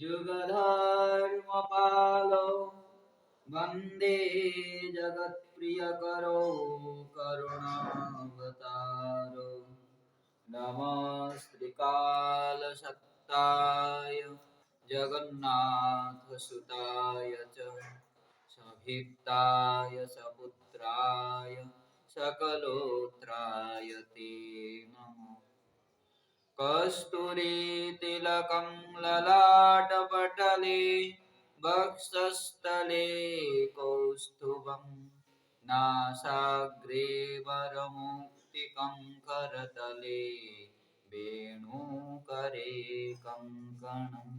जुगधर्मपालो वन्दे जगत्प्रियकरो करुणावतारो नमस्त्रिकालसत्ताय जगन्नाथसुताय च सभित्ताय सपुत्राय सकलोत्राय ते नमः। कस्तूरीतिलकं ललाटपटले वक्षस्थले कौस्तुभं नासाग्रे वरमुक्तिकं करतले वेणुकरे कङ्कणम्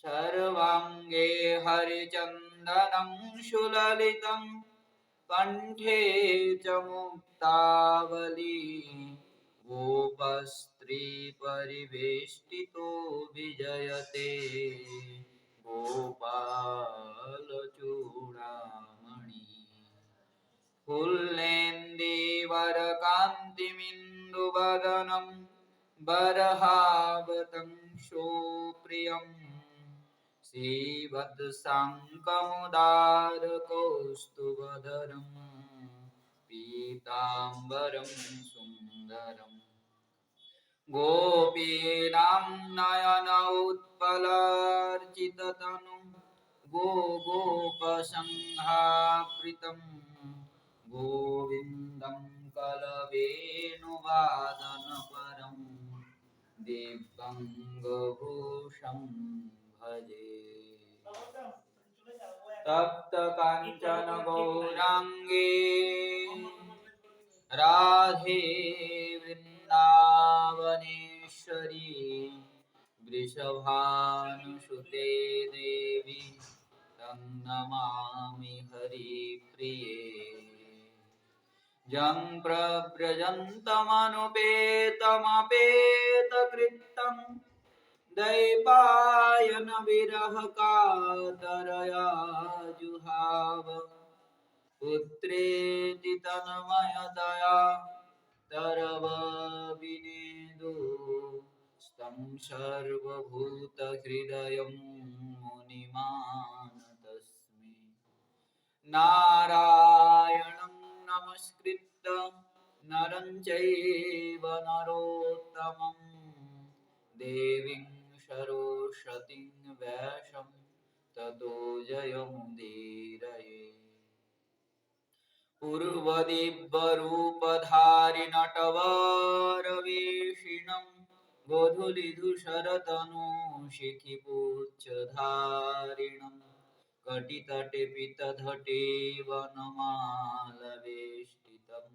सर्वाङ्गे हरिचन्दनं सुललितं कण्ठे च मुक्तावली गोपस्त्रीपरिवेष्टितो विजयते गोपालचूडामणि फुल्लेन्दीवरकान्तिमिन्दुवदनं बर्हावतंशोप्रियम् श्रीवत्साङ्कमुदारकौस्तुभधरं पीताम्बरं सुन्दरम् गोपीनां नयनोत्पलार्चिततनु गोपसंहाप्रीतं गोविन्दं कलवेणुवादनपरं दिव्यङ्गभूषं भजे। तप्तकाञ्चन गौराङ्गे राधे वृन्दावनेश्वरी वृषभानुसुते देवी तं नमामि हरिप्रिये। जं प्रव्रजन्तमनुपेतमपेतकृतं दैपायन विरह कातरया जुहाव पुत्रेति तन्मयतया तरवविनेदु स्तं सर्वभूतहृदयं मुनिमानतस्मै। नारायणं नमस्कृत्य नरं चैव नरोत्तमं देवीं सरस्वतीं व्यासं ततो जयमुदीरये। पूर्वदिव्यरूपधारि नटवरवेषिणं गोधूलिधूसरतनूशिखिपुच्छधारिणं कटितटे पीतधटे वनमालवेष्टितं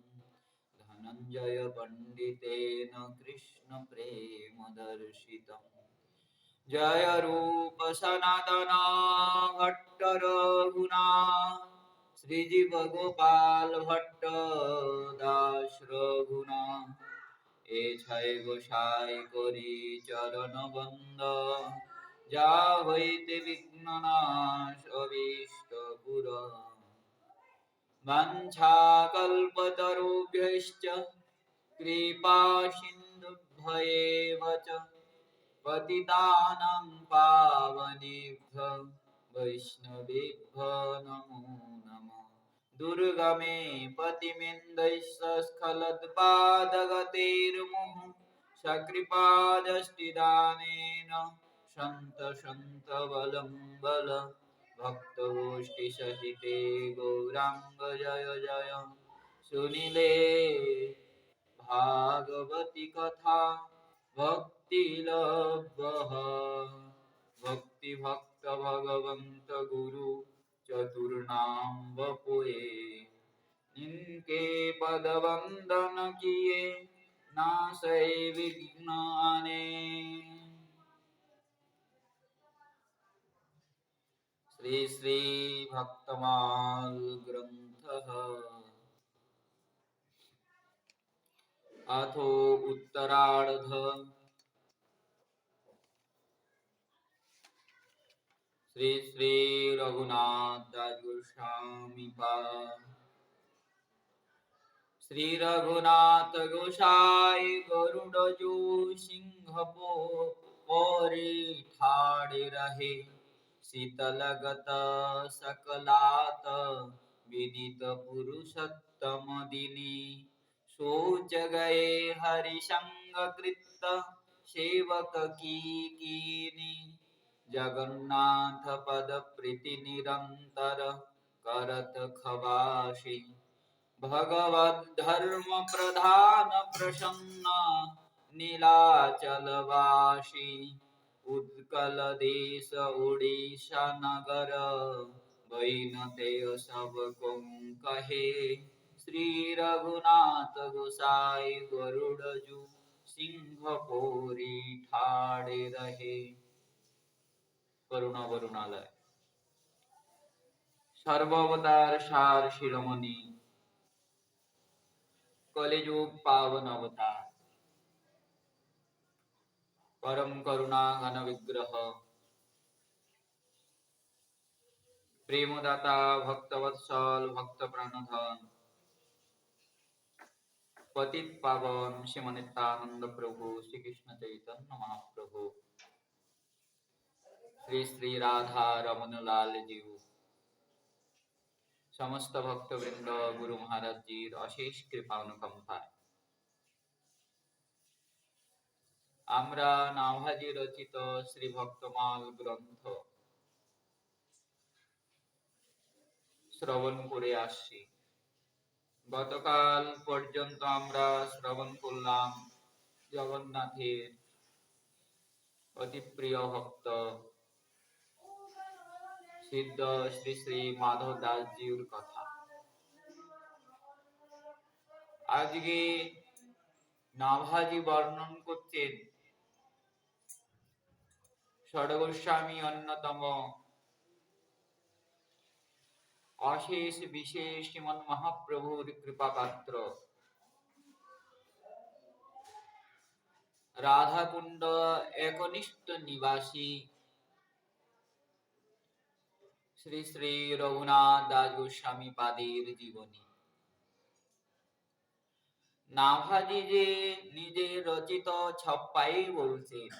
धनञ्जयपण्डितेन कृष्णप्रेमदर्शितम्। जय रूप सनातन भट्ट रघुनाथ श्रीजीव गोपाल भट्ट दास रघुनाथ ए छय गोसाई करी चरण बंद जा হইতে বিঘ্ননাশ অভীষ্ট পুর বাঞ্ছাকল্পতরুভ্যশ্চ কৃপা সিন্ধুভ্যেব চ पतितानां पावनेभ्यो वैष्णवेभ्यो नमो नमः। दुर्गमे पतिमिन्दैस्खलत्पादगतेर्मुहुः सकृपादष्टिदानेन सन्त बलं बल भक्तगोष्ठीसहिते गौराङ्ग जय जय सुनीले भागवती कथा भक्तिलभ्यः भक्ति भक्त भगवंत गुरु चतुर्नाम बपुए इनके पद वंदन किए नासै विघ्न आने। श्री श्री भक्तमाल ग्रंथः अथो उत्तरार्ध श्री श्री रघुनाथ दास गोस्वामी पाद श्री रघुनाथ गोसाई गरुड़ जो सिंह पौरे ठाड़े रहे, शीतलगत सकलात विदित पुरुषोत्तम दिनी, सोच गए हरि संग कृत सेवक की कीनी, जगन्नाथ पद प्रीति निरंतर करत खवासी, भगवत धर्म प्रधान प्रसन्न नीलाचलवासी, उत्कल देश उड़ीसा नगर वैनते सब को कहे, श्री रघुनाथ गोसाई गरुड़ जू सिंह पोरी ठाड़े रहे। करुणा वरुणालय। सर्वावतार सार शिरोमणि, कलिजुग पावन अवतार, परम करुणा घन विग्रह, प्रेमदाता भक्तवत्सल भक्त प्राणधन, पतित पावन श्रीमनित्यानंद प्रभु श्री कृष्ण चैतन्य महाप्रभु, श्री श्री राधा रमन लाल जीव, समस्त भक्त वृंद गुरु महाराज जी अशेष कृपा अनुकंपाয় আমরা নাভাজি রচিত শ্রী ভক্তমাল গ্রন্থ শ্রবণ করে আসছি। গতকাল পর্যন্ত আমরা শ্রবণ করলাম জগন্নাথের অতি প্রিয় ভক্ত সিদ্ধ শ্রী শ্রী মাধব দাস জিউর কথা। আজকে নাভাজি বর্ণন করছেন ষড়গোস্বামী অন্যতম অশেষ বিশেষ শ্রীমন মহাপ্রভুর কৃপাপাত্র রাধাকুণ্ড একনিষ্ঠ নিবাসী শ্রী শ্রী রঘুনাথ দাস গোস্বামী পাদের জীবনী। নাভাজি যে নিজে রচিত ছপ্পাই বলছেন,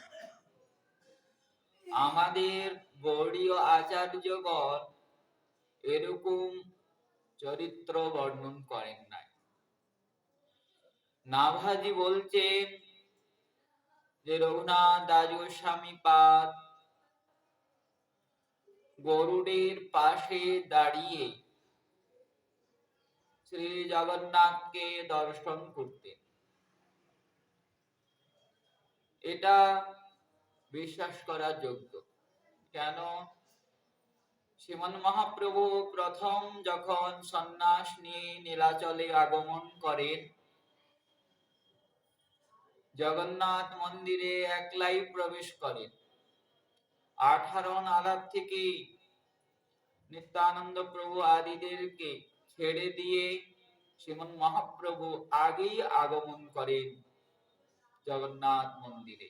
আমাদের গৌড়ীয় আচার্যগণ এরকম চরিত্র বর্ণন করেন নাই। নাভাজি বলছেন যে রঘুনাথ দাস গোস্বামী পাদ গরুড়ের পাশে দাঁড়িয়ে শ্রী জগন্নাথকে দর্শন করতেন। এটা বিশ্বাস করার যোগ্য। কেন? শ্রীমন মহাপ্রভু প্রথম যখন সন্ন্যাস নিয়ে নীলাচলে আগমন করেন, জগন্নাথ মন্দিরে একলাই প্রবেশ করেন। 18 নাগাদ থেকে নিত্যানন্দ প্রভু আদিদেরকে ছেড়ে দিয়ে শ্রীমন মহাপ্রভু আগেই আগমন করেন জগন্নাথ মন্দিরে।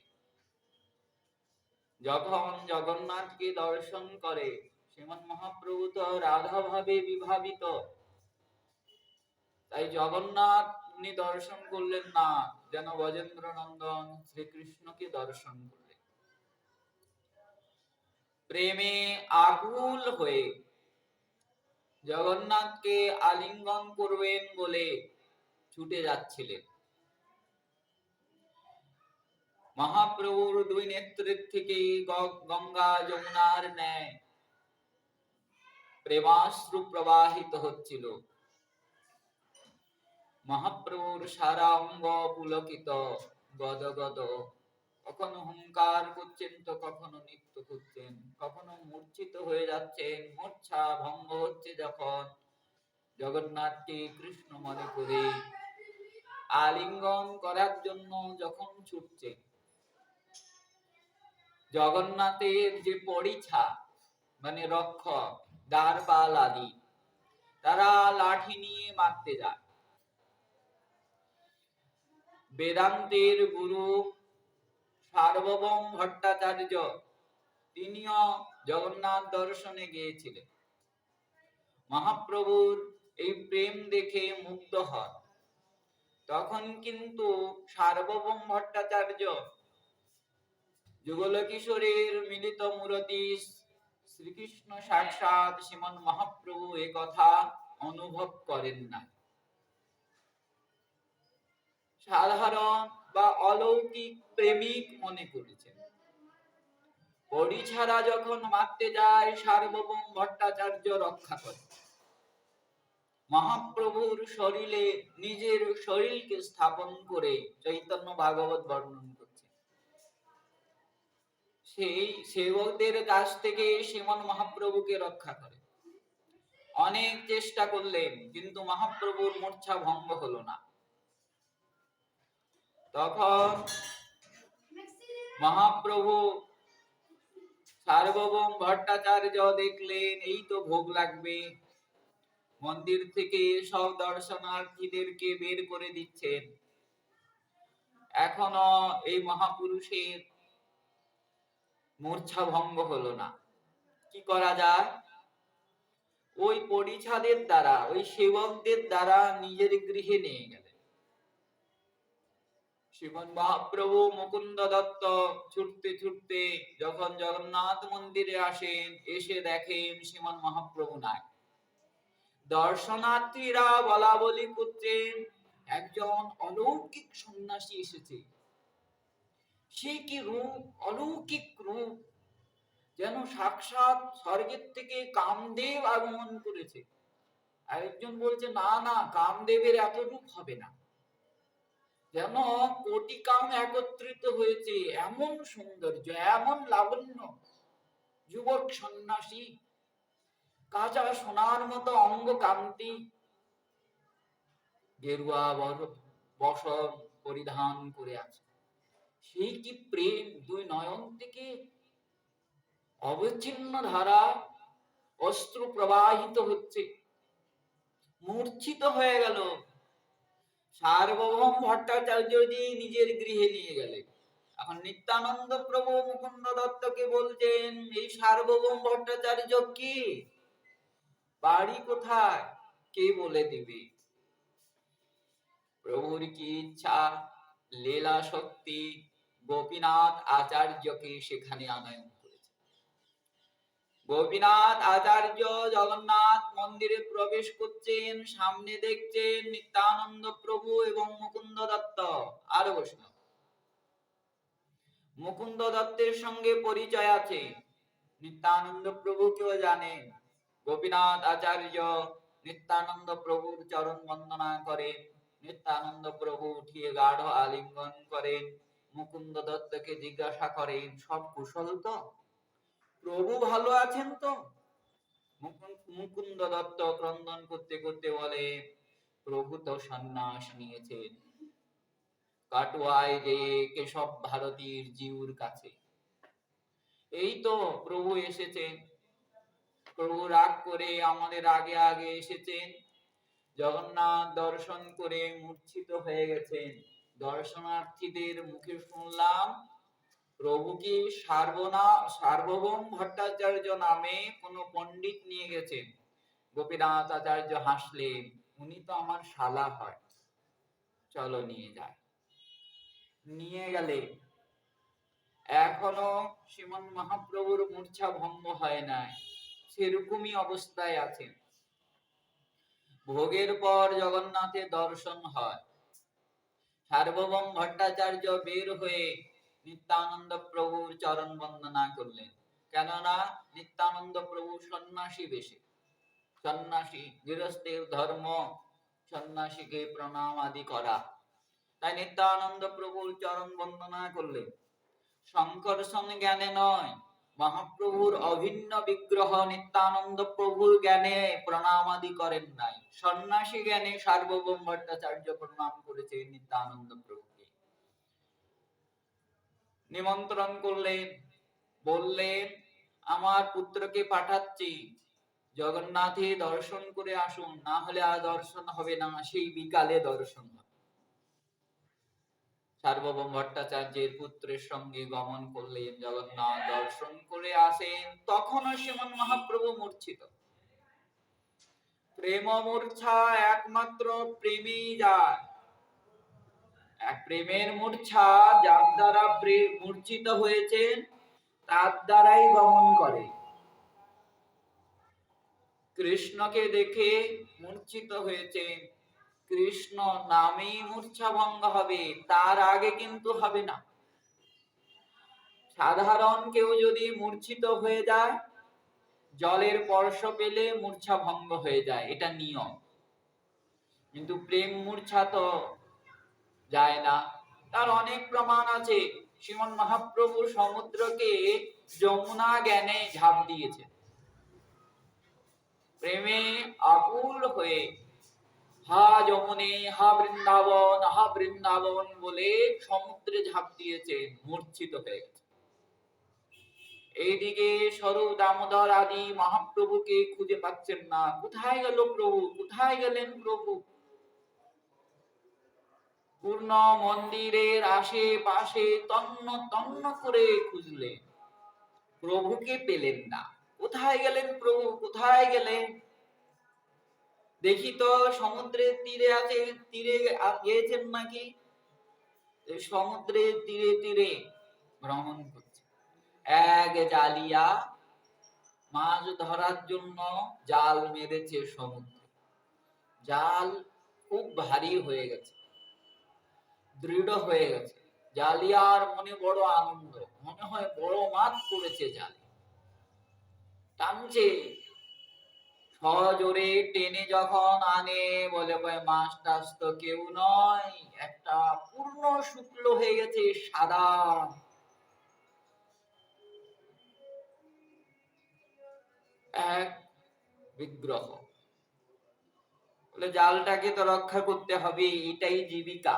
যখন জগন্নাথকে দর্শন করে, শ্রীমন মহাপ্রভু তো রাধা ভাবে বিভাবিত, তাই জগন্নাথ উনি দর্শন করলেন না, যেন ব্রজেন্দ্র নন্দন শ্রীকৃষ্ণকে দর্শন করলেন। প্রেমে আকুল হয়ে জগন্নাথকে আলিঙ্গন করবেন বলে ছুটে যাচ্ছিলেন। মহাপ্রভুর দুই নেত্রের থেকে গঙ্গা যমুনার ন্যায় প্রেমাশ্রু প্রবাহিত হচ্ছিল। মহাপ্রভুর সারা অঙ্গ পুলকিত, গদগদ, কখনো হুঙ্কার করছেন তো কখনো নৃত্য করছেন, কখনো মূর্ছিত হয়ে যাচ্ছেন। মূর্ছা ভঙ্গ হচ্ছে যখন জগন্নাথকে কৃষ্ণ মনে করে আলিঙ্গন করার জন্য যখন ছুটছে, জগন্নাথের যে পরিছা মানে রক্ষক দ্বারপাল আদি, তারা লাঠি নিয়ে মারতে যায়। বেদান্তের গুরু সার্বভৌম ভট্টাচার্য তিনিও জগন্নাথ দর্শনে গিয়েছিলেন। মহাপ্রভুর এই প্রেম দেখে মুগ্ধ হন। তখন কিন্তু সার্বভৌম ভট্টাচার্য যুগল কিশোরের মিলিত মূরতি শ্রীকৃষ্ণ সাক্ষাৎ শ্রীমন মহাপ্রভু এ কথা অনুভব করেন না। সাধারণ বা অলৌকিক প্রেমিক মনে করেছেন। বড়ি ছাড়া যখন মারতে যায় সার্বভৌম ভট্টাচার্য রক্ষা করে। মহাপ্রভুর শরীরে নিজের শরীরকে স্থাপন করে চৈতন্য ভাগবত বর্ণন করছে। সেই সেবকদের কাছ থেকে শ্রীমন মহাপ্রভুকে রক্ষা করে। অনেক চেষ্টা করলেন কিন্তু মহাপ্রভুর মূর্ছা ভঙ্গ হলো না। তখন মহাপ্রভু সার্বভৌম ভট্টাচার্য দেখলেন এই তো ভোগ লাগবে, মন্দির থেকে সব দর্শনার্থীদেরকে বের করে দিচ্ছেন, এখনো এই মহাপুরুষের মূর্ছা ভঙ্গ হলো না। কি করা যায়? ওই পরিছাদের দ্বারা, ওই সেবকদের দ্বারা নিজের গৃহে নিয়ে গেলেন। শ্রীমন মহাপ্রভু মুকুন্দ দত্ত ছুটতে ছুটতে যখন জগন্নাথ মন্দিরে আসেন, এসে দেখেন শ্রীমন মহাপ্রভু নাই। দর্শনার্থীরা বলা বলি করছেন একজন অলৌকিক সন্ন্যাসী এসেছে। সে কি রূপ, অলৌকিক রূপ, যেন সাক্ষাৎ স্বর্গের থেকে কামদেব আগমন করেছে। আরেকজন বলছে না না, কামদেবের এত রূপ হবে না, যেন কোটি কাম একত্রিত হয়েছে, এমন সৌন্দর্য, এমন লাবণ্য, যুবক সন্ন্যাসী, কাঁচা সোনার মতো অঙ্গ কান্তি, গেরুয়া বসন পরিধান করে আছে। সেই কি প্রেম! দুই নয়ন থেকে অবিচ্ছিন্ন ধারা অস্ত্র প্রবাহিত হচ্ছে। মূর্ছিত হয়ে গেল। সার্বভৌম ভট্টাচার্যজি নিজের গৃহে নিয়ে গেলেন। এখন নিত্যানন্দ প্রভু মুকুন্দ দত্তকে বলছেন এই সার্বভৌম ভট্টাচার্য কি, বাড়ি কোথায়, কে বলে দিবে? প্রভুর কি ইচ্ছা, লীলা শক্তি গোপীনাথ আচার্যকে সেখানে আনয়ন করেছে। গোপীনাথ আচার্য জগন্নাথ মন্দিরে প্রবেশ করছেন, সামনে দেখছেন নিত্যানন্দ প্রভু এবং মুকুন্দ দত্ত আর বৈষ্ণব। মুকুন্দ দত্তের সঙ্গে পরিচয় আছে, নিত্যানন্দ প্রভু কেউ জানেন। গোপীনাথ আচার্য নিত্যানন্দ প্রভুর চরণ বন্দনা করেন। নিত্যানন্দ প্রভু উঠিয়ে গাঢ় আলিঙ্গন করেন। মুকুন্দ দত্তকে জিজ্ঞাসা করেন সব কুশল তো, প্রভু ভালো আছেন তো? মুকুন্দ দত্ত ক্রন্দন করতে করতে বলে প্রভু তো সন্ন্যাস নিয়েছেন কাটুয়ায় যে কেশব ভারতীর জিউর কাছে। এই তো প্রভু এসেছেন, প্রভু রাগ করে আমাদের আগে আগে এসেছেন, জগন্নাথ দর্শন করে মূর্ছিত হয়ে গেছেন। দর্শনার্থীদের মুখে শুনলাম প্রভু কি সার্বভৌম ভট্টাচার্য নামে কোন পণ্ডিত নিয়ে গেছেন। গোপীনাথ আচার্য হাসলেন, উনি তো আমার শালা হয়, চলো নিয়ে যায়। নিয়ে গেলে এখনো শ্রীমন মহাপ্রভুর মূর্ছা ভঙ্গ হয় নাই, সেরকমই অবস্থায় আছেন। ভোগের পর জগন্নাথের দর্শন হয়। সার্বভৌম ভট্টাচার্য বের হয়ে নিত্যানন্দ প্রভুর চরণ বন্দনা করলেন, কেননা নিত্যানন্দ প্রভু সন্ন্যাসী বেশে। সন্ন্যাসী গৃহস্থের ধর্ম সন্ন্যাসীকে প্রণাম আদি করা, তাই নিত্যানন্দ প্রভুর চরণ বন্দনা করলেন। সংকর্ষণ জ্ঞানে নয়, মহাপ্রভুর অভিন্ন বিগ্রহ নিত্যানন্দ প্রভুর জ্ঞানে প্রণাম আদি করেন নাই, সন্ন্যাসী জ্ঞানে সার্বভৌম ভট্টাচার্য প্রণাম করেছে নিত্যানন্দ প্রভুকে। নিমন্ত্রণ করলেন, বললেন আমার পুত্রকে পাঠাচ্ছি, জগন্নাথে দর্শন করে আসুন, না হলে আর দর্শন হবে না, সেই বিকালে দর্শন হবে। সার্বভৌম ভট্টাচার্যের পুত্রের সঙ্গে গমন করলেন, জগন্নাথ দর্শন করে আসেন। তখনও শ্রীমন মহাপ্রভু মূর্ছিত। প্রেম মূর্ছা একমাত্র প্রেমেই যায়। এক প্রেমের মূর্ছা যার দ্বারা মূর্ছিত হয়েছেন তার দ্বারাই গমন করে। কৃষ্ণকে দেখে মূর্ছিত হয়েছেন, কৃষ্ণ নামেই মূর্ছা ভঙ্গ হবে, তার আগে কিন্তু হবে না। সাধারণ কেউ যদি মূর্ছিত হয়ে যায়, জলের স্পর্শ পেলে মূর্ছা ভঙ্গ হয়ে যায়, এটা নিয়ম। কিন্তু প্রেম মূর্ছা তো যায় না। তার অনেক প্রমাণ আছে। শ্রীমন মহাপ্রভু সমুদ্রকে যমুনা জ্ঞানে ঝাঁপ দিয়েছে, প্রেমে আকুল হয়ে হা যমুনে হা বৃন্দাবন হা বৃন্দাবন বলে সমুদ্রে ঝাঁপ দিয়েছে, মূর্ছিত হয়ে গেছে। এইদিকে স্বরূপ দামোদর আদি মহাপ্রভুকে খুঁজে পাচ্ছেন না, কোথায় গেল প্রভু, কোথায় গেলেন প্রভু। পূর্ণ মন্দিরের আশেপাশে তন্ন তন্ন করে খুঁজলেন, প্রভুকে পেলেন না। কোথায় গেলেন প্রভু, কোথায় গেলেন? দেখি তো সমুদ্রের তীরে আছে, তীরে গিয়েছেন নাকি? সমুদ্রের তীরে তীরে ভ্রমণ করছে। এক জালিয়া মাছ ধরার জন্য জাল মেরেছে সমুদ্রে, জাল খুব ভারী হয়ে গেছে, দৃঢ় হয়ে গেছে। জালিয়ার মনে বড় আনন্দ, মনে হয় বড় মাছ পড়েছে, জাল টানছে, সজোরে টেনে যখন আনে, বলে মাছ টাছ তো কেউ নয়, একটা পূর্ণ শুক্ল হয়ে গেছে, সাদা এক বিগ্রহ। বলে জালটাকে তো রক্ষা করতে হবে, এটাই জীবিকা।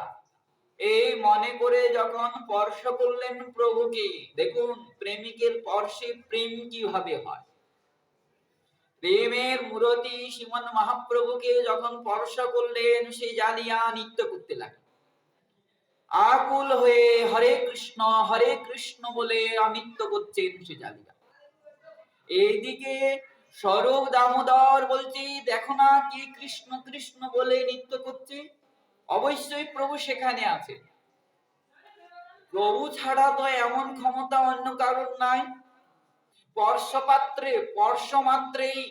এই মনে করে যখন স্পর্শ করলেন প্রভুকে, দেখুন প্রেমিকের স্পর্শে প্রেম কিভাবে হয়। প্রেমের মূরতি শ্রীমন মহাপ্রভুকে যখন স্পর্শ করলেন, সেই জালিয়া নৃত্য করতে লাগে, আকুল হয়ে হরে কৃষ্ণ বলে নৃত্য করছেন সে জালিয়া। এইদিকে স্বরূপ দামোদর বলছি, দেখো না কি কৃষ্ণ কৃষ্ণ বলে নৃত্য করছে। অবশ্যই প্রভু সেখানে আছে, প্রভু ছাড়া তো এমন ক্ষমতা অন্য কারণ নাই। স্পর্শ মাত্রেই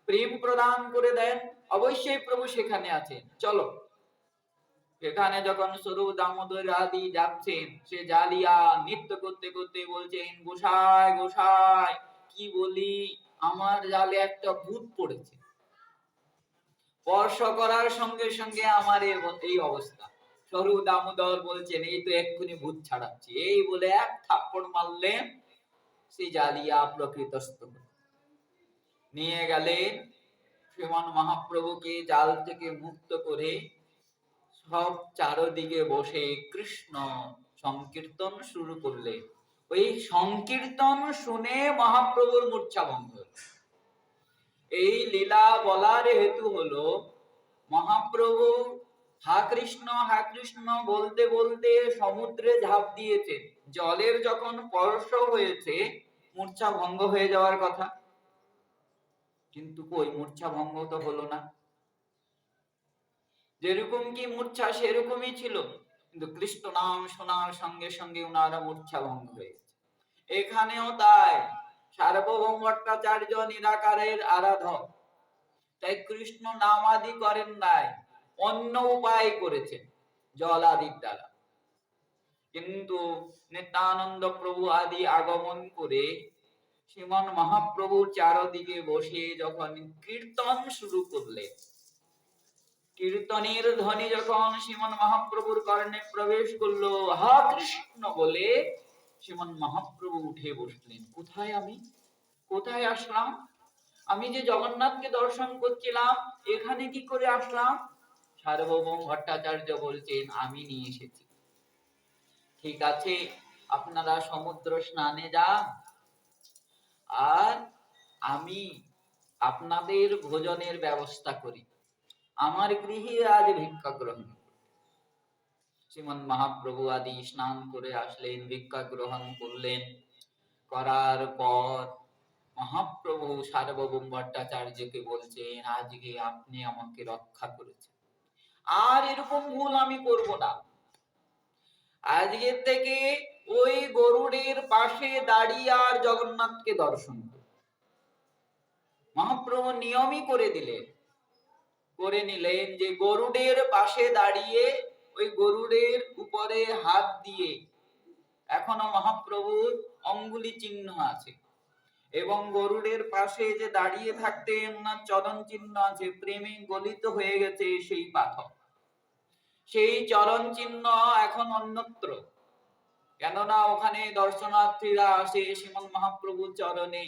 প্রেম প্রদান করে দেন, অবশ্যই প্রভু সেখানে আছেন। চলো। সেখানে যখন স্বরূপ দামোদর আদি যাচ্ছেন, সে জালিয়া নৃত্য করতে করতে বলছেন, গোসাই গোসাই কি বলি, আমার জালে একটা ভূত পড়েছে, স্পর্শ করার সঙ্গে সঙ্গে আমার এই অবস্থা। স্বরূপ দামোদর বলছেন, এই তো এক্ষুনি ভূত ছাড়াচ্ছি, এই বলে এক থাপ্পড় মারলেন, সেই জালিয়া প্রকৃতস্থ নিয়ে গেলেন। শ্রীমান মহাপ্রভুকে জাল থেকে মুক্ত করে সব চারদিকে বসে কৃষ্ণ সংকীর্তন শুরু করলে। ওই সংকীর্তন শুনে মহাপ্রভুর মূর্ছা ভঙ্গ। এই লীলা বলার হেতু হলো, মহাপ্রভু হা কৃষ্ণ বলতে বলতে সমুদ্রে ঝাঁপ দিয়েছে, জলের যখন স্পর্শ হয়েছে মূর্ছা ভঙ্গ হয়ে যাওয়ার কথা, কিন্তু কই মূর্ছা ভঙ্গ তো হলো না। যেরকম কি মূর্ছা সেরকমই ছিল, কিন্তু কৃষ্ণ নাম শোনার সঙ্গে সঙ্গে উনারা মূর্ছা ভঙ্গ হয়ে গেছে। এখানেও তাই, সার্বভৌম ভট্টাচার্য নিরাকারের আরাধক, তাই কৃষ্ণ নাম আদি করেন নাই, অন্য উপায় করেছেন জল আদির দ্বারা। কিন্তু নিত্যানন্দ প্রভু আদি আগমন করে শ্রীমন মহাপ্রভুর চারদিকে বসে যখন কীর্তন শুরু করলেন, কীর্তনের ধ্বনি যখন শ্রীমন মহাপ্রভুর কর্ণে প্রবেশ করলো, হা কৃষ্ণ বলে শ্রীমন মহাপ্রভু উঠে বসলেন। কোথায় আমি, কোথায় আসলাম? আমি যে জগন্নাথকে দর্শন করছিলাম, এখানে কি করে আসলাম? সার্বভৌম ভট্টাচার্য বলছেন, আমি নিয়ে এসেছি। ঠিক আছে, আপনারা সমুদ্র স্নানে যান, আর আমি আপনাদের ভোজনের ব্যবস্থা করি, আমার গৃহে আজ ভিক্ষা গ্রহণ। শ্রীমন মহাপ্রভু আদি স্নান করে আসলেন, ভিক্ষা গ্রহণ করলেন। করার পর মহাপ্রভু সার্বভৌম ভট্টাচার্যকে বলছেন, আজকে আপনি আমাকে রক্ষা করেছেন, আর এরকম ভুল আমি করব না। আজকের থেকে ওই গরুড়ের পাশে দাঁড়িয়ে আর জগন্নাথকে দর্শন করবে। মহাপ্রভু নিয়মই করে নিলেন যে গরুড়ের পাশে দাঁড়িয়ে ওই গরুড়ের উপরে হাত দিয়ে, এখনো মহাপ্রভুর অঙ্গুলি চিহ্ন আছে, এবং গরুড়ের পাশে যে দাঁড়িয়ে থাকতেন ওনার চরণ চিহ্ন আছে, প্রেমে গলিত হয়ে গেছে সেই পাথর, সেই চরণ চিহ্ন এখন অন্যত্র। কেননা ওখানে দর্শনার্থীরা আসে, শ্রীমন মহাপ্রভুর চরণে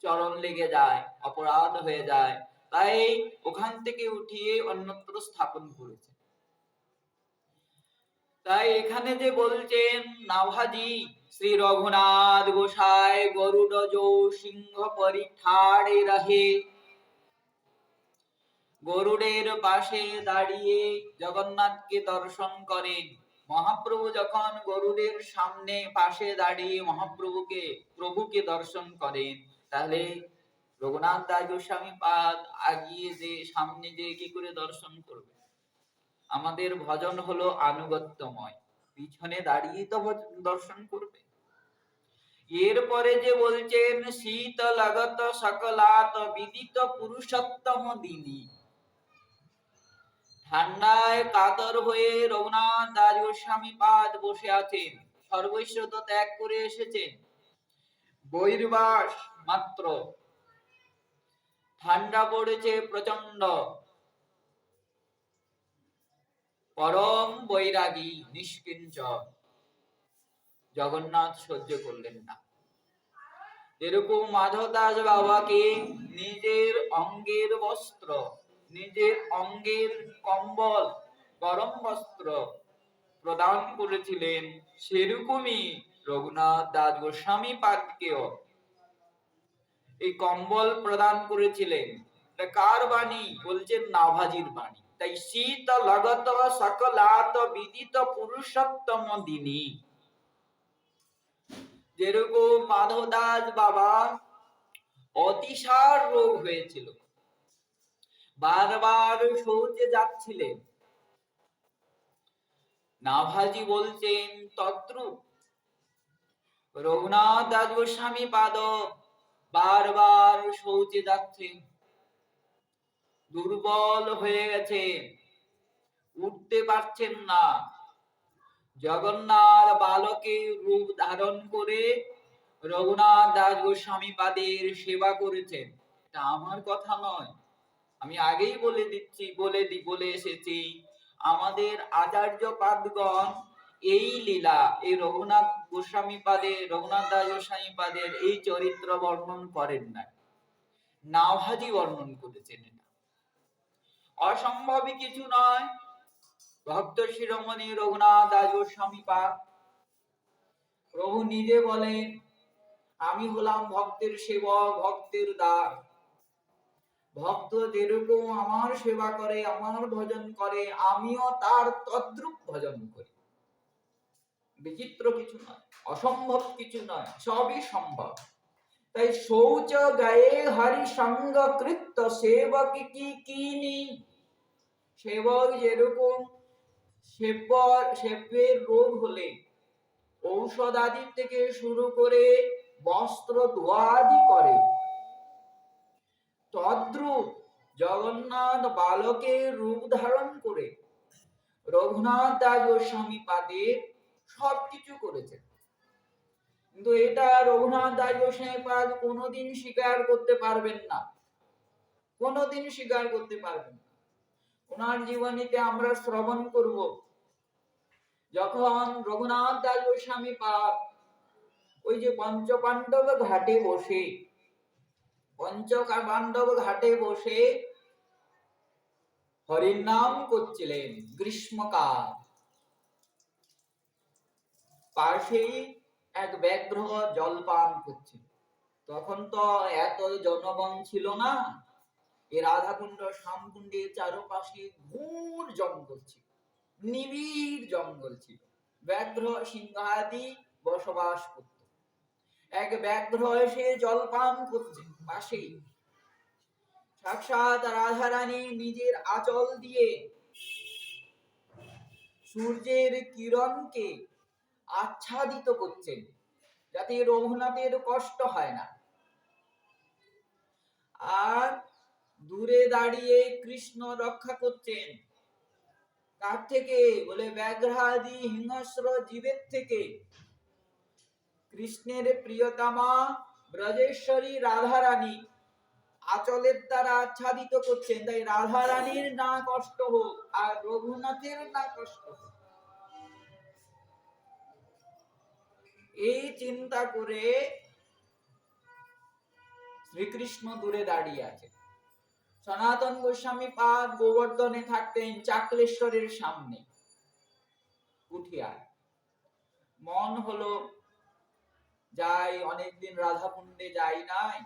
চরণ লেগে যায়, অপরাধ হয়ে যায়, তাই ওখান থেকে উঠিয়ে অন্যত্র স্থাপন করেছে। তাই এখানে যে বলছেন নাভাজি শ্রী রঘুনাথ গোসাই গরুড় যো সিংহ পরিঠাড়ে রহে, গরুড়ের পাশে দাঁড়িয়ে জগন্নাথকে দর্শন করেন। মহাপ্রভু যখন গরুড়ের সামনে পাশে দাঁড়িয়ে প্রভুকে দর্শন করেন, তাহলে রঘুনাথ দাস গোস্বামী পাদ আগিয়ে যে সামনে যে কি করে দর্শন করবে? আমাদের ভজন হলো আনুগত্যময়, পিছনে দাঁড়িয়ে তো দর্শন করবে। এরপরে যে বলছেন শীত লাগত সকলাত বিদিত পুরুষোত্তম দিনী, ঠান্ডায় কাতর হয়ে রঘুনাথ দাস গোস্বামী পাদ বসে আছেন, সর্বস্ব তো ত্যাগ করে এসেছেন, বৈরবাস মাত্র, ঠান্ডা পড়েছে প্রচন্ড, পরম বৈরাগী নিষ্কিঞ্চন, জগন্নাথ সহ্য করলেন না। এরকম মাধব দাস বাবাকে নিজের অঙ্গের বস্ত্র, নিজের অঙ্গের কম্বল, গরম বস্ত্র প্রদান করেছিলেন, সেরকমই রঘুনাথ দাস গোস্বামী পাদকেও এই কম্বল প্রদান করেছিলেন। কার বাণী? বলছেন নাভাজির বাণী। তাই শীত লাগত সকলাত বিদিত পুরুষোত্তম দিনী, যেরকম মাধব দাস বাবা অতিসার রোগ হয়েছিল, বারবার শৌচে যাচ্ছিলেন, নাভাজি বলছেন তদ্রূপ রঘুনাথ দাস গোস্বামী পাদ বারবার শৌচে যাচ্ছেন, দুর্বল হয়ে গেছে, উঠতে পারছেন না, জগন্নাথ বালকের রূপ ধারণ করে রঘুনাথ দাস গোস্বামী পাদের সেবা করেছেন। এটা আমার কথা নয়, আমি আগেই বলে এসেছি, আমাদের আচার্য পাদগণ এই লীলা, এই রঘুনাথ দাস গোস্বামী পাদের এই চরিত্র বর্ণন করেন না, নাভাজি বর্ণন করেছেন। এটা অসম্ভবই কিছু নয়। ভক্ত শিরোমণি রঘুনাথ দাস গোস্বামী পাদ প্রভু নিজে বলেন, আমি হলাম ভক্তের সেবক, ভক্তের দাস, ভক্ত যেরকম আমার সেবা করে, আমার ভজন করে, আমিও তার তদ্রূপ ভজন করি। বিচিত্র কিছু নয়, অসম্ভব কিছু নয়, সবই সম্ভব। তাই শৌচ গায়ে হরি সঙ্গ কৃত্য সেবক কি কিনি, সেবক যেরকম সেব্যের রোগ হলে ঔষধ আদি থেকে শুরু করে বস্ত্র ধোয়া আদি করে, তদ্রূপ জগন্নাথ বালকের রূপ ধারণ করে রঘুনাথ দাস গোস্বামী পাদে সবকিছু করেছেন। কিন্তু এটা রঘুনাথ দাস গোস্বামী পাদ কোনোদিন স্বীকার করতে পারবেন না, কোনোদিন স্বীকার করতে পারবেন না। ওনার জীবনীতে আমরা শ্রবণ করব, যখন রঘুনাথ দাস গোস্বামী পাদ ওই যে পঞ্চপাণ্ডব ঘাটে বসে হরির নাম করছিলেন গ্রীষ্মকাল, পাশেই এক ব্যাঘ্র জলপান করছিল। তখন তো এত জনগণ ছিল না, এই রাধাকুণ্ড শ্যামকুণ্ডের চারপাশে ঘোর জঙ্গল ছিল, নিবিড় জঙ্গল ছিল, ব্যাঘ্র সিংহাদি বসবাস করত। এক ব্যাঘ্র এসে জলপান করছে পাশেই, সাক্ষাৎ রাধারানী নিজের আঁচল দিয়ে সূর্যের কিরণকে আচ্ছাদিত করছেন, যাতে রঘুনাথের কষ্ট হয় না। আর দূরে দাঁড়িয়ে কৃষ্ণ রক্ষা করছেন কার থেকে? বলে ব্যাঘ্রাদি হিংস্র জীবের থেকে। কৃষ্ণের প্রিয়তমা ব্রজেশ্বরী রাধারানী আঁচলের দ্বারা আচ্ছাদিত করছেন, তাই রাধারানীর না কষ্ট হোক আর রঘুনাথের না কষ্ট হোক, এই চিন্তা করে শ্রীকৃষ্ণ দূরে দাঁড়িয়ে আছে। সনাতন গোস্বামী পাদ গোবর্ধনে থাকতেন চাকলেশ্বরের সামনে কুঠিয়ায়। মন হলো যাই, অনেকদিন রাধাকুণ্ডে যাই নাই,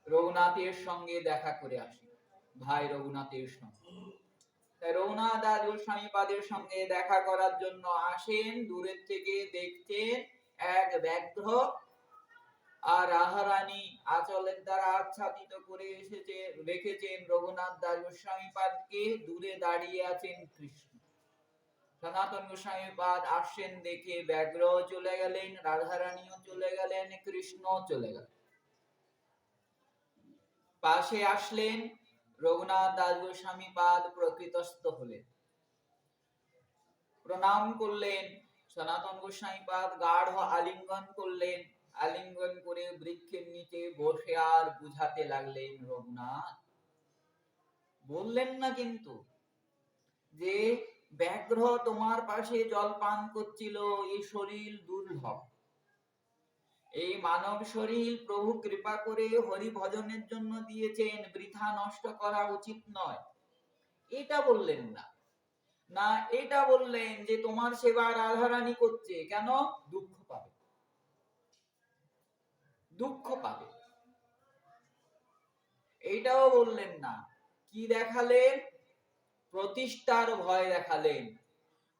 রঘুনাথের সঙ্গে দেখা করে আসি, ভাই রঘুনাথের সঙ্গে। তাই রঘুনাথ দাস গোস্বামী পাদের সঙ্গে দেখা করার জন্য আসেন। দূরের থেকে দেখছেন এক ব্যাঘ্র আর রাধারানী আঁচলের দ্বারা আচ্ছাদিত করে এসেছে, রেখেছেন রঘুনাথ দাস গোস্বামী পাদকে। দূরে দাঁড়িয়ে আছেন কৃষ্ণ। সনাতন গোস্বামী পাদ আসছেন দেখে ব্যাঘ্র চলে গেলেন, রাধারানীও চলে গেলেন, কৃষ্ণ চলে গেলেন। পাশে আসলেন, রঘুনাথ দাস গোস্বামী পাদ প্রকৃতস্থ হলেন, প্রণাম করলেন। সনাতন গোস্বামী পাদ গাঢ় আলিঙ্গন করলেন, আলিঙ্গন করে বৃক্ষের নিচে বসে আর বুঝাতে লাগলেন, রঘুনাথ বললেন না কিন্তু যে ব্যাঘ্র তোমার পাশে জল পান করছিল, এই শরীর দুর্লভ, এই মানব শরীর প্রভু কৃপা করে হরি ভজনের জন্য দিয়েছেন, বৃথা নষ্ট করা উচিত নয়, এটা বললেন না। না, এটা বললেন যে তোমার সেবা রাধারানী করছে, কেন? দুঃখ পাবে, দুঃখ পাবে, এইটাও বললেন না। কি দেখালেন? প্রতিষ্ঠার ভয় দেখালেন,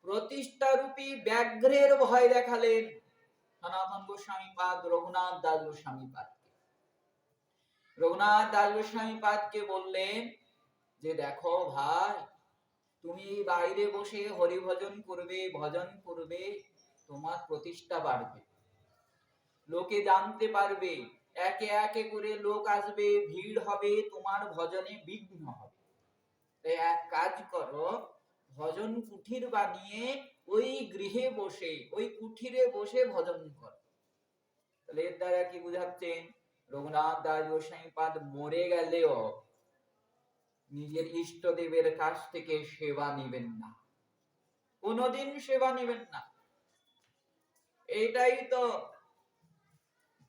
প্রতিষ্ঠা রূপী ব্যাঘ্রের ভয় দেখালেন সনাতন গোস্বামী পাদ রঘুনাথ দাস গোস্বামী পাদকে। রঘুনাথ দাস গোস্বামী পাদকে বললেন যে দেখো ভাই, তুমি বাইরে বসে হরি ভজন করবে, ভজন করবে, তোমার প্রতিষ্ঠা বাড়বে, লোকে জানতে পারবে, একে একে করে লোক আসবে, ভিড় হবে, তোমার ভজনে বিঘ্ন হবে। তাই এক কাজ করো, ভজন কুঠির বানিয়ে ওই গৃহে বসে, ওই কুঠিরে বসে ভজন করো। তাহলে এর দ্বারা কি বুঝাচ্ছেন? রঘুনাথ দাস গোস্বামী পাদ মরে গেলেও নিজের ইষ্ট দেবের কাছ থেকে সেবা নিবেন না, কোনদিন সেবা নিবেন না। এইটাই তো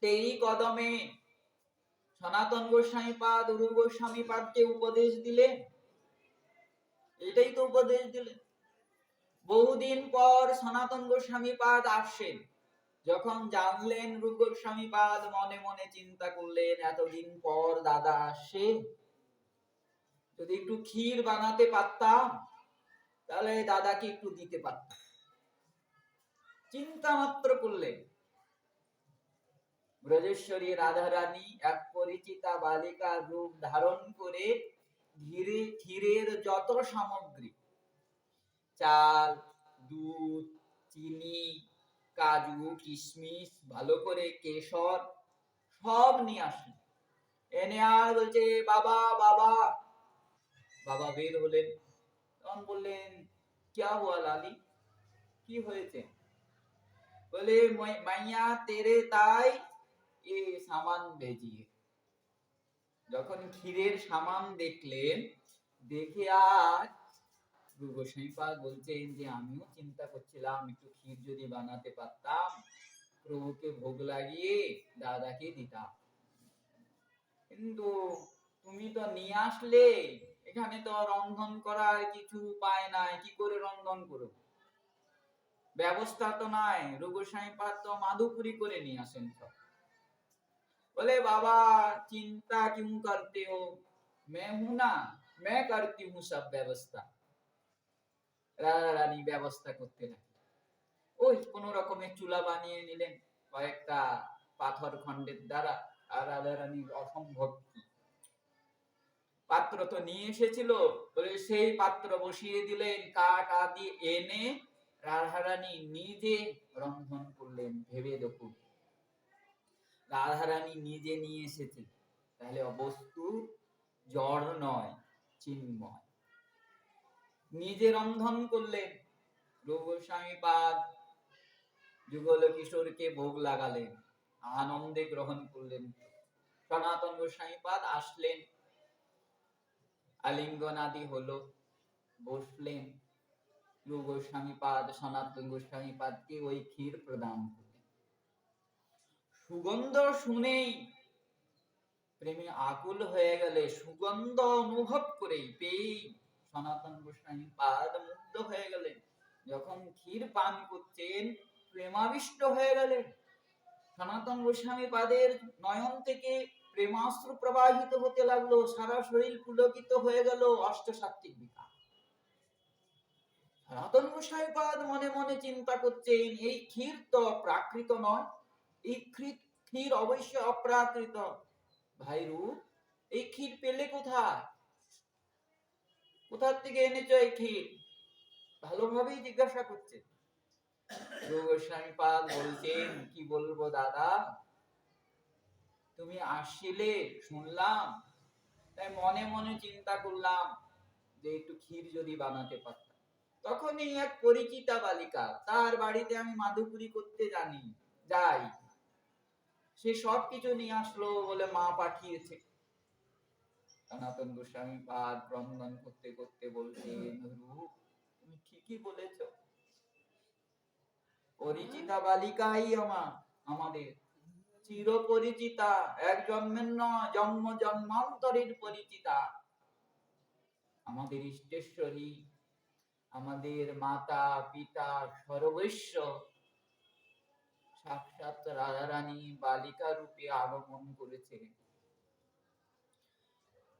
তেই কদমে সনাতন গোস্বামী পাদ অরূপ গোস্বামী পাদকে উপদেশ দিলেন, এটাই তো উপদেশ দিলেন। বহুদিন পর সনাতন গোস্বামী পাদ আসেন, যখন জানলেন রূপ গোস্বামী পাদ মনে মনে চিন্তা করলেন, এতদিন পর দাদা আসে, যদি একটু ক্ষীর বানাতে পারতাম তাহলে দাদাকে একটু দিতে পারতাম। চিন্তা মাত্র করলেন। ব্রজেশ্বরী রাধারানী এক পরিচিতা বালিকার রূপ ধারণ করে ক্ষীরের যত সামগ্রী, চাল, দুধ, চিনি, কাজু, কিশমিশ, ভালো করে কেশর সব নিয়ে আসলেন। এনে আর বলছে, বাবা বাবা। বাবা বের হলেন, তখন বললেন, क्या हुआ लाली, কি হয়েছে? বলে, মাইয়া তেরে তাই এ সামান ভেজিয়ে। যখন ক্ষীরের সামান দেখলেন, দেখে আর গোস্বামী পাদ বলছেন যে আমিও চিন্তা করছিলাম একটু ক্ষীর যদি বানাতে পারতাম, প্রভুকে ভোগ লাগিয়ে দাদাকে দিতাম, কিন্তু তুমি তো নিয়ে আসলে, এখানে তো রন্ধন করার কিছু উপায় নাই, কি করে রন্ধন করব, ব্যবস্থা তো নাই। গোস্বামী পাদ তো মাধুপুরি করে নিয়ে আসেন সব। बोले बाबा चिंता क्यों करते हो, मैं हूं ना, मैं करती हूँ सब व्यवस्था। রানী ব্যবস্থা করতে লাগলেন। ওই কোন রকমের চুলা বানিয়ে নিলেন কয়েকটা পাথর খন্ডের দ্বারা, আর রাধারানীর অসম্ভব পাত্র তো নিয়ে এসেছিল, বলে সেই পাত্র বসিয়ে দিলেন, কাঠ আদি এনে রাধারানী নিজে রন্ধন করলেন। ভেবে দেখুন, রাধারানী নিজে নিয়ে এসেছে, তাহলে বস্তু জড় নয়, চিন্ময়। নিজে রন্ধন করলেন। রূপ গোস্বামী পাদ যুগল কিশোরকে ভোগ লাগালেন, আনন্দে গ্রহণ করলেন। সনাতন গোস্বামী পাদ আসলেন, আলিঙ্গন আদি হলো, বসলেন। রূপ গোস্বামী পাদ সনাতন গোস্বামী পাদকে ওই ক্ষীর প্রদান করলেন। সুগন্ধ শুনেই প্রেমে আকুল হয়ে গেলে, সুগন্ধ অনুভব করেই পেয়েই সনাতন গোস্বামী পাদ মুগ্ধ হয়ে গেলেন। যখন ক্ষীর পান করছেন প্রেমাবিষ্ট হয়ে গেলেন। সনাতন গোস্বামী পাদের নয়ন থেকে প্রেমাশ্রু প্রবাহিত হতে লাগলো, সারা শরীর পুলকিত হয়ে গেল। অষ্টসাত্ত্বিক বিকার। সনাতন গোস্বামী পাদ মনে মনে চিন্তা করছেন, এই ক্ষীর তো প্রাকৃত নয়, এই ক্ষীর অবশ্যই অপ্রাকৃত। ভাই রূপ, এই ক্ষীর পেলে কোথায়? কোথা থেকে এনেছো এই ক্ষীর? ভালোভাবেই জিজ্ঞাসা করছে। গোস্বামী পাদ বলছেন, কি বলবো দাদা, তুমি আসছিলে শুনলাম, তাই মনে মনে চিন্তা করলাম যে একটু ক্ষীর যদি বানাতে পারতাম। তখনই এক পরিচিতা বালিকা, তার বাড়িতে আমি মাদুপুরি করতে যাই, সে সব কিছু নিয়ে আসলো, বলে মা পাঠিয়েছে। সনাতন গোস্বামী পাদ রন্ধন করতে করতে বলছেন, রূপ তুমি ঠিকই বলেছ, পরিচিতা বালিকাই আমাদের চির পরিচিতা, এক জন্মের নয়, জন্ম জন্মান্তরের পরিচিতা, আমাদের ইষ্টেশ্বরী, আমাদের মাতা পিতা সর্বস্ব, সাক্ষাৎ রাধারানী বালিকা রূপে আগমন করেছে।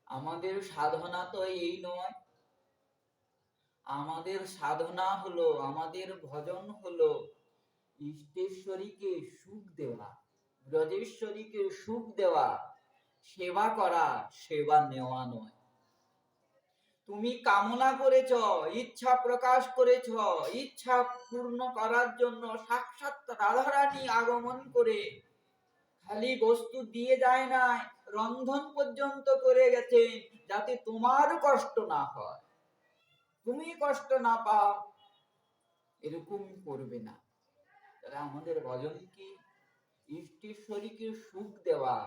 আমাদের সাধনা তো এই নয়, আমাদের সাধনা হলো, আমাদের ভজন হলো ইষ্টেশ্বরীকে সুখ দেওয়া, ব্রজেশ্বরীকে সুখ দেওয়া, সেবা করা, সেবা নেওয়া নয়। তুমি কামনা করেছ, ইচ্ছা প্রকাশ করেছ, ইচ্ছা পূর্ণ করার জন্য সাক্ষাৎ রাধারানী আগমন করে খালি বস্তু দিয়ে যায় না, রন্ধন পর্যন্ত করে গেছেন, যাতে তোমার কষ্ট না হয়, তুমি কষ্ট না পাও, এরকম করবে না। তাহলে আমাদের ভজন কি? ইষ্টেশ্বরীকে সুখ দেওয়া,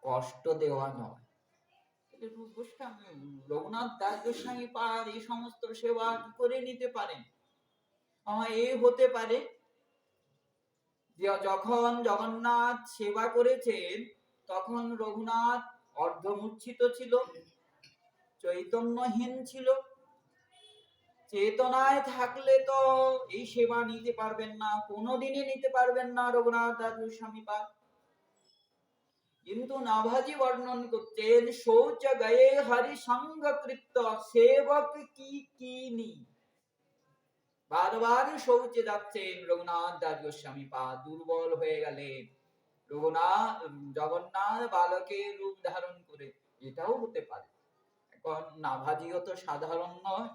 কষ্ট দেওয়া নয়। রঘুনাথ দাস গোস্বামী পাদ এই সমস্ত সেবা কি করে নিতে পারেন? এই হতে পারে যে যখন জগন্নাথ সেবা করেছেন তখন রঘুনাথ অর্ধমূর্ছিত ছিল, চৈতন্যহীন ছিল। চেতনায় থাকলে তো এই সেবা নিতে পারবেন না, কোনোদিনই নিতে পারবেন না রঘুনাথ দাস গোস্বামী পাদ। কিন্তু নাভাজি বর্ণন করতেন, শৌচ গয়ে হরি সঙ্গ কৃত্য সেবক কি কিনি। বারবার শৌচে যাচ্ছেন রঘুনাথ দাস গোস্বামী পাদ, দুর্বল হয়ে গেলেন। জগন্নাথ বালকের রূপ ধারণ করে, এটাও হতে পারে। এখন নাভাজিও তো সাধারণ নয়,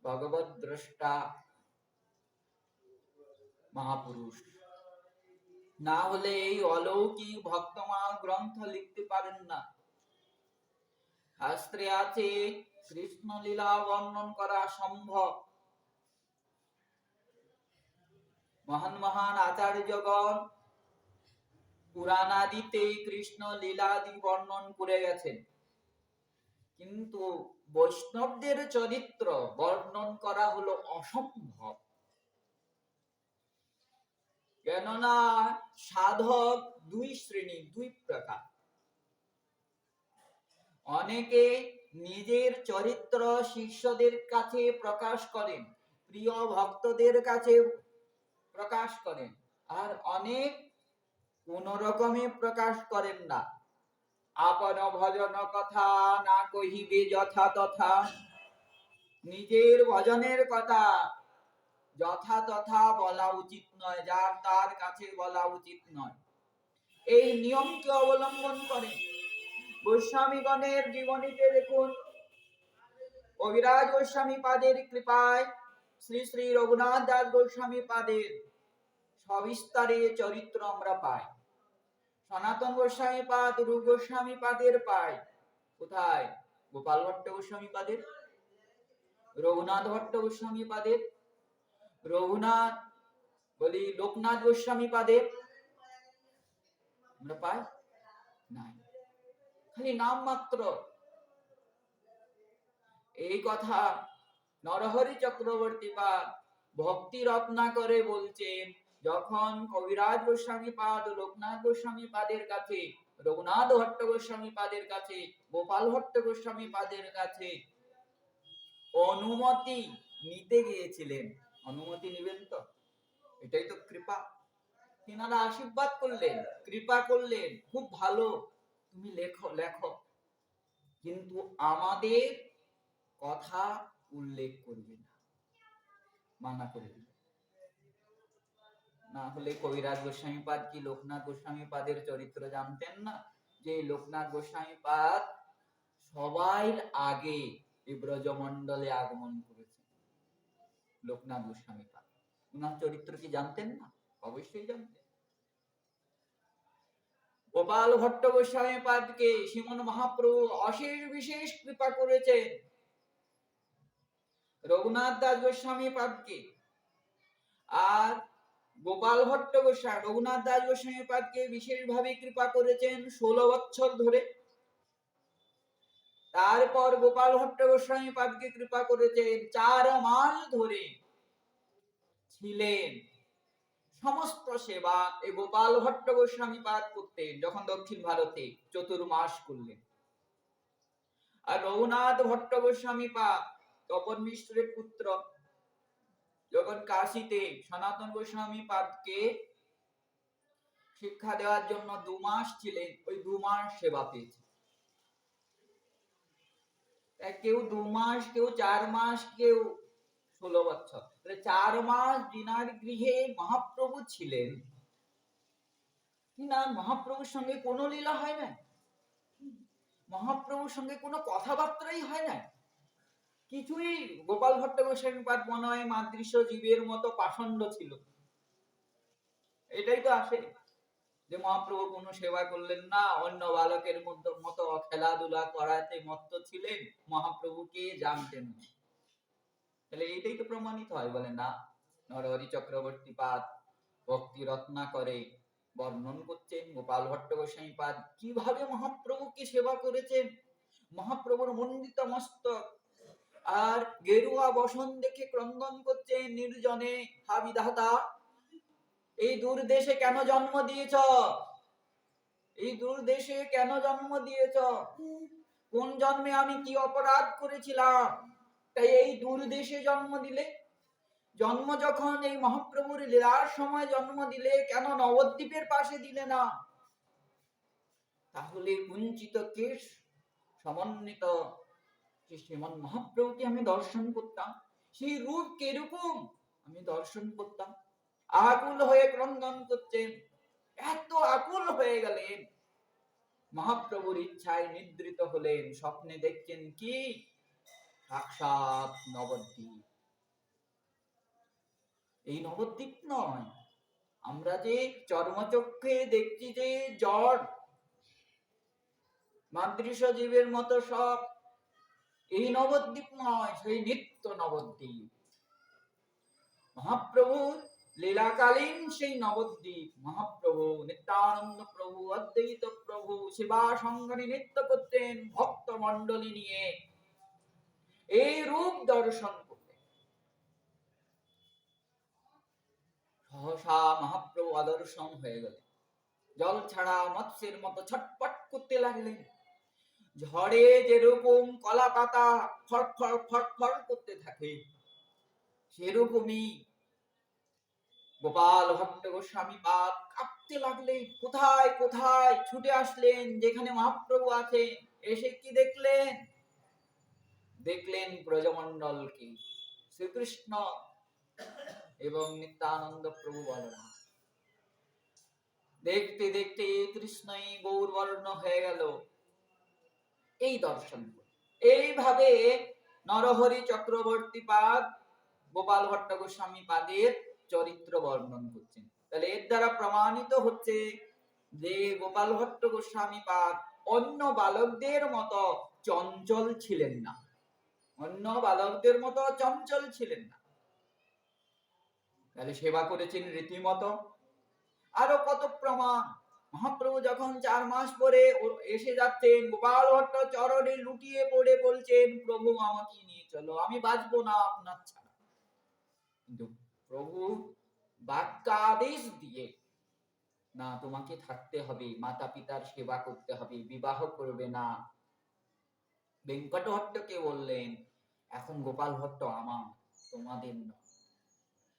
ভগবত দ্রষ্টা মহাপুরুষ, না হলে এই অলৌকিক ভক্তমাল গ্রন্থ লিখতে পারেন না। শাস্ত্রে আছে কৃষ্ণ লীলা বর্ণন করা সম্ভব। মহান মহান আচার্যগণ পুরাণাদিতে কৃষ্ণ লীলাদি বর্ণন করে গেছেন, কিন্তু বৈষ্ণবদের চরিত্র বর্ণন করা হলো অসম্ভব। কেননা সাধক দুই শ্রেণী, দুই প্রকার। অনেকে নিজের চরিত্র শিষ্যদের কাছে প্রকাশ করেন, প্রিয় ভক্তদের কাছে প্রকাশ করেন, আর অনেক কোন রকমে প্রকাশ করেন না। আপন ভজন কথা না কহিবে যথা তথা, নিজের ভজনের কথা যথা তথা বলা উচিত নয়, যার তার কাছে বলা উচিত নয়। এই নিয়মকে অবলম্বন করেন। গোস্বামীগণের জীবনীতে দেখুন, কবিরাজ গোস্বামী পাদের কৃপায় শ্রী শ্রী রঘুনাথ দাস গোস্বামী পাদের সবিস্তারে চরিত্র আমরা পাই। সনাতন গোস্বামী পাদ, রূপ গোস্বামী পাদের পাই কোথায়? গোপাল ভট্ট গোস্বামী পাদের, রঘুনাথ ভট্ট গোস্বামী পাদের, রঘুনাথ বলি লোকনাথ গোস্বামী পাদের আমরা পাই নাই, খালি নাম মাত্র। এই কথা নরহরি চক্রবর্তী পাদ ভক্তি রত্নাকরে বলছেন, যখন কবিরাজ গোস্বামী পাদ, লোকনাথ গোস্বামী পাদের কাছে, রঘুনাথ ভট্ট গোস্বামী পাদের কাছে, গোপাল ভট্ট গোস্বামী পাদের কাছে অনুমতি নিতে গিয়েছিলেন, অনুমতি নিবেন তো, এটাই তো কৃপা। তিনারা আশীর্বাদ করলেন, কৃপা করলেন, খুব ভালো, তুমি লেখো লেখো, কিন্তু আমাদের কথা উল্লেখ করবে না, মানা করে দিল। না হলে কবিরাজ গোস্বামী পাদ কি লোকনাথ গোস্বামী পাদের চরিত্র জানতেন না? যে লোকনাথ গোস্বামী পাদ সবাই আগে এই ব্রজমণ্ডলে আগমন করেছে। লোকনাথ গোস্বামী পাদ ওনার চরিত্র কি জানতেন না? অবশ্যই জানতেন। গোপাল ভট্ট গোস্বামী পাদকে শ্রীমন মহাপ্রভু অশেষ বিশেষ কৃপা করেছেন। রঘুনাথ দাস গোস্বামী পাদকে আর গোপাল ভট্ট গোস্বামী, রঘুনাথ দাস গোস্বামী পাদকে বিশেষভাবে কৃপা করেছেন 16 বছর ধরে। তারপর গোপাল ভট্ট গোস্বামী পাদকে কৃপা করেছেন 4 মাস ধরে ছিলেন। সমস্ত সেবা এই গোপাল ভট্ট গোস্বামী পাদ করতেন যখন দক্ষিণ ভারতে চতুর্মাস করলেন। আর রঘুনাথ ভট্ট গোস্বামী পাদ তপন মিশ্রের পুত্র, যখন কাশীতে সনাতন গোস্বামী পাদকে শিক্ষা দেওয়ার জন্য 2 মাস ছিলেন, ওই 2 মাস সেবা পেয়েছে। কেউ 2 মাস, কেউ 4 মাস, কেউ 16 বছর। 4 মাস যিনার গৃহে মহাপ্রভু ছিলেন, না মহাপ্রভুর সঙ্গে কোনো লীলা হয় না, মহাপ্রভুর সঙ্গে কোনো কথাবার্তাই হয় না, কিছুই। গোপাল ভট্ট গোস্বামী পাদ মনে হয় মাতৃশ জীবের মতো পাষণ্ড ছিল। এটাই তো আসে যে মহাপ্রভু কোনো সেবা করলেন না, অন্য বালকের মতো খেলাধুলা করাতে মত্ত ছিলেন, মহাপ্রভুকে জানতেন না। তাহলে এইটাই তো প্রমাণিত হয়। বলে না, নরহরি চক্রবর্তী পাদ ভক্তি রত্না করে বর্ণন করছেন গোপাল ভট্ট গোস্বামী পাদ কিভাবে মহাপ্রভুকে সেবা করেছেন। মহাপ্রভুর মণ্ডিত মস্তক আর গেরুয়া বসন দেখে ক্রন্দন করছেন নির্জনে, হা বিধাতা, এই দূর দেশে কেন জন্ম দিয়েছ, এই দূর দেশে কেন জন্ম দিয়েছ, কোন জন্মে আমি কি অপরাধ করেছিলাম তাই এই দূর দেশে জন্ম দিলে, জন্ম যখন এই মহাপ্রভুর লীলার সময় জন্ম দিলে কেন নবদ্বীপের পাশে দিলে না? তাহলে কুঞ্চিত কেশ সমন্বিত শ্রীমন মহাপ্রভুকে আমি দর্শন করতাম, সেই রূপ কিরকম আমি দর্শন করতাম। আকুল হয়ে ক্রন্দন করছেন, এত আকুল হয়ে গেলেন, মহাপ্রভুর ইচ্ছায় নিদ্রিত হলেন, স্বপ্নে দেখছেন কি সাক্ষাৎ নবদ্বীপ। এই নবদ্বীপ নয়, আমরা যে চর্মচক্ষে দেখছি যে জড় মাতৃশ জীবের মতো সব, এই নবদ্বীপ নয়, সেই নিত্য নবদ্বীপ, মহাপ্রভুর লীলাকালীন সেই নবদ্বীপ। মহাপ্রভু নিত্যানন্দ প্রভু, অদ্বৈত প্রভু সেবা সঙ্গে নৃত্য করতেন ভক্ত মন্ডলী নিয়ে, এই রূপ দর্শন করতেন। সহসা মহাপ্রভু অদর্শন হয়ে গেলেন, জল ছাড়া মৎস্যের মতো ছটপট করতে লাগলেন। ঝড়ে যেরকম কলা পাতা ফড়ফড় ফড়ফড় করতে থাকে, সেরকমই গোপাল ভট্ট গোস্বামী পাদ কাঁপতে লাগলেন। কোথায় কোথায় ছুটে আসলেন যেখানে মহাপ্রভু আছেন, এসে কি দেখলেন? দেখলেন ব্রজমণ্ডলকে, শ্রীকৃষ্ণ এবং নিত্যানন্দ প্রভু বলরাম। দেখতে দেখতে কৃষ্ণই গৌরবর্ণ হয়ে গেল। এই দর্শন, এইভাবে নরহরি চক্রবর্তী পাদ গোপাল ভট্ট গোস্বামী পাদের চরিত্র বর্ণন করছেন। তাহলে এর দ্বারা প্রমাণিত হচ্ছে যে গোপাল ভট্ট গোস্বামী পাদ অন্য বালকদের মতো চঞ্চল ছিলেন না, অন্য বালকদের মতো চঞ্চল ছিলেন না। তাহলে সেবা করেছেন রীতিমতো। আরো কত প্রমাণ। মহাপ্রভু যখন 4 মাস পরে এসে যাচ্ছেন, গোপাল ভট্ট চরণে লুটিয়ে পড়ে বলছেন, প্রভু আমাকে নিয়ে চলো, আমি বাঁচবো না আপনার ছাড়া। কিন্তু প্রভু বাক্যাদেশ দিয়ে, না তোমাকে থাকতে হবে, মাতা পিতার সেবা করতে হবে, বিবাহ করবে না। বেঙ্কট ভট্টকে বললেন, এখন গোপাল ভট্ট আমার, তোমাদের নয়,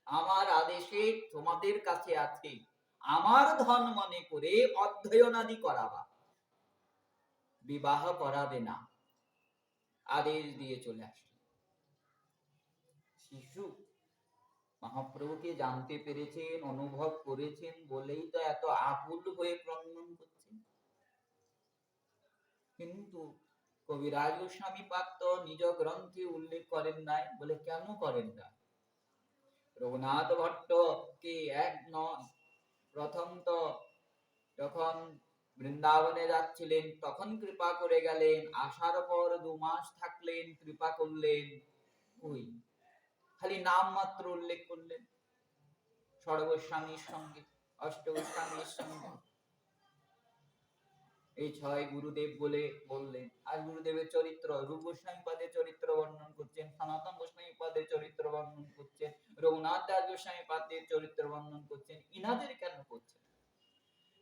আমার আদেশে তোমাদের কাছে আছে, আমার ধন মনে করে অধ্যয়নাদি করাবা, বিবাহ করাবে না, আদেশ দিয়ে চলে আসলেন। শিশু মহাপ্রভুকে জানতে পেরেছেন, অনুভব করেছেন বলেই তো এত আকুল হয়ে ক্রন্দন করছেন। কিন্তু কবিরাজ গোস্বামী পাদ তো নিজ গ্রন্থে উল্লেখ করেন নাই। বলে কেন করেন না? রঘুনাথ ভট্ট কে এক নয়, প্রথম তো যখন বৃন্দাবনে যাচ্ছিলেন তখন কৃপা করে গেলেন, আসার পর 2 মাস থাকলেন, কৃপা করলেন, ওই খালি নাম মাত্র উল্লেখ করলেন ষড়গোস্বামীর সঙ্গে, অষ্টগোস্বামীর সঙ্গে। এই 6 গুরুদেব বলে বললেন। আর গুরুদেবের চরিত্র, রূপ গোস্বামী পাদের চরিত্র বর্ণন করছেন, সনাতন গোস্বামী পাদের চরিত্র বর্ণন করছেন, রঘুনাথ দাস গোস্বামী পাদের চরিত্র বর্ণন করছেন। ইনাদের কেন করছেন?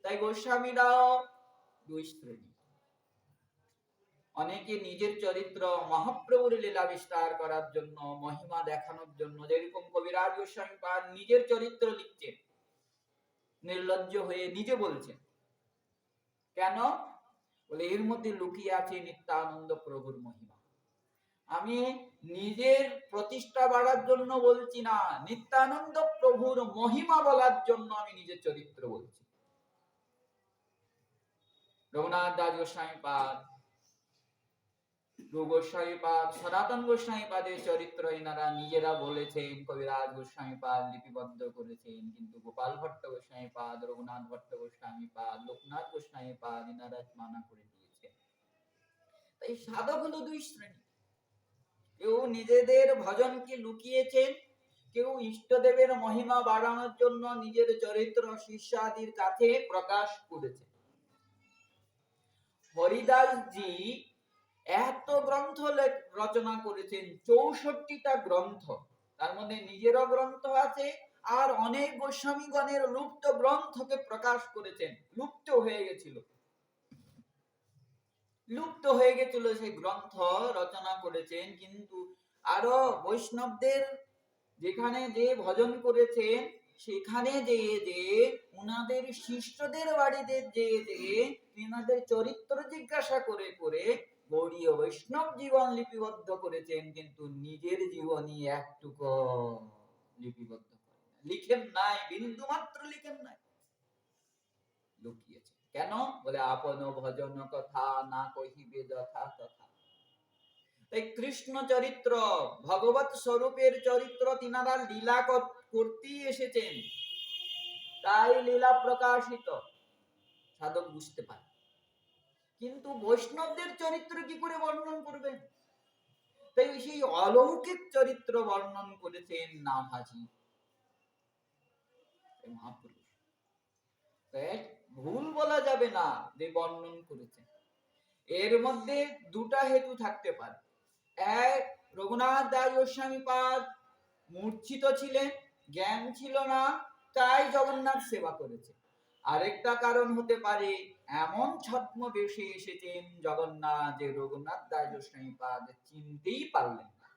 তাই গোস্বামীরাও 2 শ্রেণী। অনেকে নিজের চরিত্র মহাপ্রভুর লীলা বিস্তার করার জন্য, মহিমা দেখানোর জন্য, যেরকম কবিরাজ গোস্বামী পাদ নিজের চরিত্র লিখছেন, নির্লজ্জ হয়ে নিজে বলছেন। কেন? বলে এর মধ্যে লুকিয়ে আছে নিত্যানন্দ প্রভুর মহিমা। আমি নিজের প্রতিষ্ঠা বাড়ার জন্য বলছি না, নিত্যানন্দ প্রভুর মহিমা বলার জন্য আমি নিজের চরিত্র বলছি। রঘুনাথ দাস গোস্বামী পাদ, রূপ গোস্বামী পাদ, সনাতন গোস্বামী পাদের চরিত্র এনারা নিজেরা বলেছেন, কবিরাজ গোস্বামী পাদ লিপিবদ্ধ করেছেন। কিন্তু গোপাল ভট্ট গোস্বামী পাদ, রঘুনাথ ভট্ট গোস্বামী পাদ, লোকনাথ গোস্বামী পাদ এনারা মানা করে দিয়েছেন। তাই সাধক হলো 2 শ্রেণী। কেউ নিজেদের ভজনকে লুকিয়েছেন, কেউ ইষ্টদেবের মহিমা বাড়ানোর জন্য নিজের চরিত্র শিষ্যাদির কাছে প্রকাশ করেছেন। হরিদাস জি এত গ্রন্থ রচনা করেছেন, 64টা গ্রন্থ, তার মধ্যে নিজেরও গ্রন্থ আছে, আর অনেক গোস্বামীগণের লুপ্ত গ্রন্থকে প্রকাশ করেছেন। লুপ্ত হয়ে গেছিল সেই গ্রন্থ রচনা করেছেন। কিন্তু আরো বৈষ্ণবদের যেখানে যে ভজন করেছেন, সেখানে যে উনাদের শিষ্যদের বাড়িতে যে উনাদের চরিত্র জিজ্ঞাসা করে করে গৌড়ীয় বৈষ্ণব জীবন লিপিবদ্ধ করেছেন, কিন্তু নিজের জীবনী একটুকু লিপিবদ্ধ লিখেন নাই, বিন্দু মাত্র লিখেন নাই, লুকিয়েছে। কেন? বলে আপন ভজন কথা না কহিবে যথা তথা। তাই কৃষ্ণ চরিত্র, ভগবত স্বরূপের চরিত্র তিনারা লীলা করতেই এসেছেন, তাই লীলা প্রকাশিত সাধক বুঝতে পারে। কিন্তু বৈষ্ণবদের চরিত্র কি করে বর্ণন করবেন? তাই সেই অলৌকিক চরিত্র বর্ণন করেছেন নাভাজি মহাপুরুষ। ভুল বলা যাবে না যে বর্ণন করেছেন। এর মধ্যে 2টা হেতু থাকতে পারে। এক, রঘুনাথ দাস গোস্বামী পাদ মূর্ছিত ছিলেন, জ্ঞান ছিল না, তাই জগন্নাথ সেবা করেছে। আরেকটা কারণ হতে পারে এমন ছদ্মবেশে এসেছেন জগন্নাথ যে রঘুনাথ দাস গোস্বামী পাদ চিনতেই পারলেন না।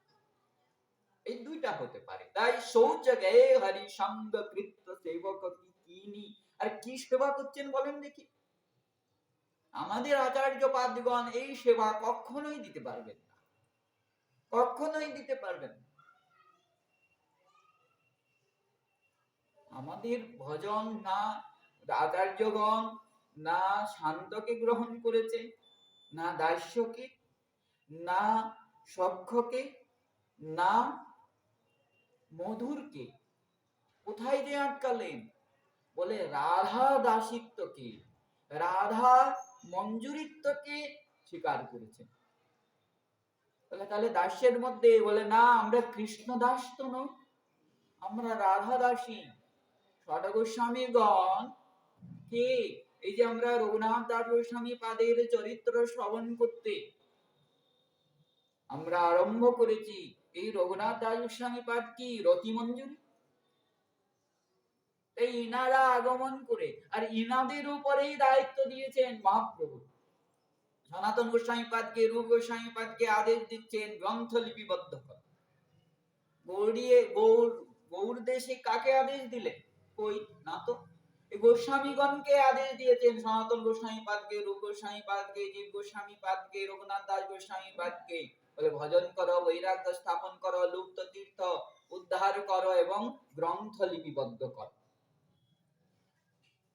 এই 2টা হতে পারে। তাই শৌচগে হরি সঙ্গ কৃত্য সেবক কিনি। আর কি সেবা করছেন বলেন দেখি? আমাদের আচার্য পাদগণ এই সেবা কখনোই দিতে পারবেন না, কখনোই দিতে পারবেন না। আমাদের ভজন না আচার্যগণ না শান্তকে গ্রহণ করেছে, না দাস্যকে, না সখ্যকে, না মধুরকে কোথায় যে আটকালেন? বলে রাধা দাসিত্বকে, রাধা মঞ্জুরিত্বকে স্বীকার করেছেন। তাহলে দাসের মধ্যে বলে না আমরা কৃষ্ণ দাস তো নই, আমরা রাধা দাসী। ষট গোস্বামীগণ কে? এই যে আমরা রঘুনাথ দাস গোস্বামী পাদের চরিত্র শ্রবণ করতে আমরা আরম্ভ করেছি। এই রঘুনাথ দাস গোস্বামী পাদ কি রতি মঞ্জুরি? এই ইনারা আগমন করে আর ইনাদের উপরেই দায়িত্ব দিয়েছেন মহাপ্রভু। সনাতন গোস্বামী পাদকে, রূপ গোস্বামী পাদকে আদেশ দিচ্ছেন গ্রন্থ লিপিবদ্ধ কর। গৌড় দেশে কাকে আদেশ দিলেন? কই না তো। গোস্বামীগণকে আদেশ দিয়েছেন, সনাতন গোস্বামী পাদকে, রূপ গোস্বামী পাদকে, জীব গোস্বামী পাদকে, রঘুনাথ দাস গোস্বামী পাদকে বলে ভজন করো, বৈরাগ্য স্থাপন করো, লুপ্ত তীর্থ উদ্ধার করো এবং গ্রন্থ লিপিবদ্ধ করো,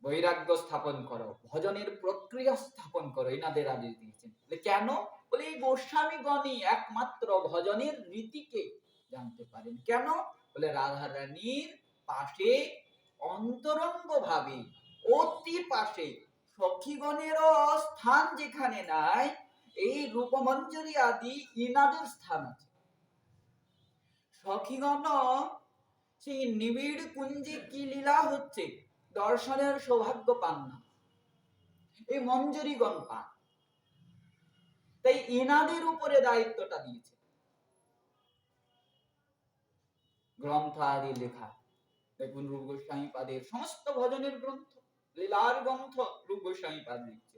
বৈরাগ্য স্থাপন করো, ভজনের প্রক্রিয়া স্থাপন করো। এনাদের আদেশ দিয়েছেন। কেন? বলে এই গোস্বামীগণই একমাত্র ভজনের রীতিকে জানতে পারেন। কেন? বলে রাধা রানীর পাশে অন্তরঙ্গ ভাবে, অতি পাশে, সখীগণেরও স্থান যেখানে নাই, এই রূপমঞ্জরি আদি ইনাদের স্থান আছে। সখীগণ সেই নিবিড় কুঞ্জে কি লীলা হচ্ছে দর্শনের সৌভাগ্য পান না, এই মঞ্জুরিগণ পান। তাই ইনাদের উপরে দায়িত্বটা দিয়েছে। গ্রন্থ আদি লেখা দেখুন, রূপ গোস্বামী পাদের সমস্ত ভজনের গ্রন্থ, লীলার গ্রন্থ রূপ গোস্বামী পাদ লিখছে।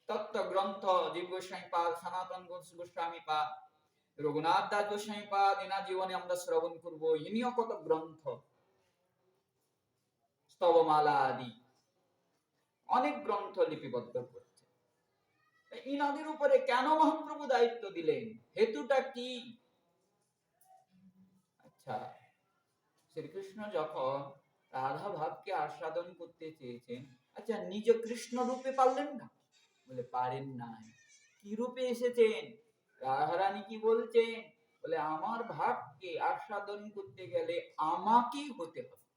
তত্ত্ব গ্রন্থ জীব গোস্বামী পাদ, সনাতন গোস্বামী পাদ, রঘুনাথ দাস গোস্বামী পাদ, এনার জীবনে আমরা শ্রবণ করবো। ইনিও কত গ্রন্থ, স্তবমালা আদি অনেক গ্রন্থ লিপিবদ্ধ করছে। ইনাদের উপরে কেন মহাপ্রভু দায়িত্ব দিলেন? হেতুটা কি? আচ্ছা, শ্রীকৃষ্ণ যখন রাধা ভাবকে আস্বাদন করতে চেয়েছেন, আচ্ছা নিজ কৃষ্ণ রূপে পারলেন না? বলে পারেন নাই। কি রূপে এসেছেন? রাধারানী কি বলছেন? বলে আমার ভাবকে আস্বাদন করতে গেলে আমাকেই হতে হবে।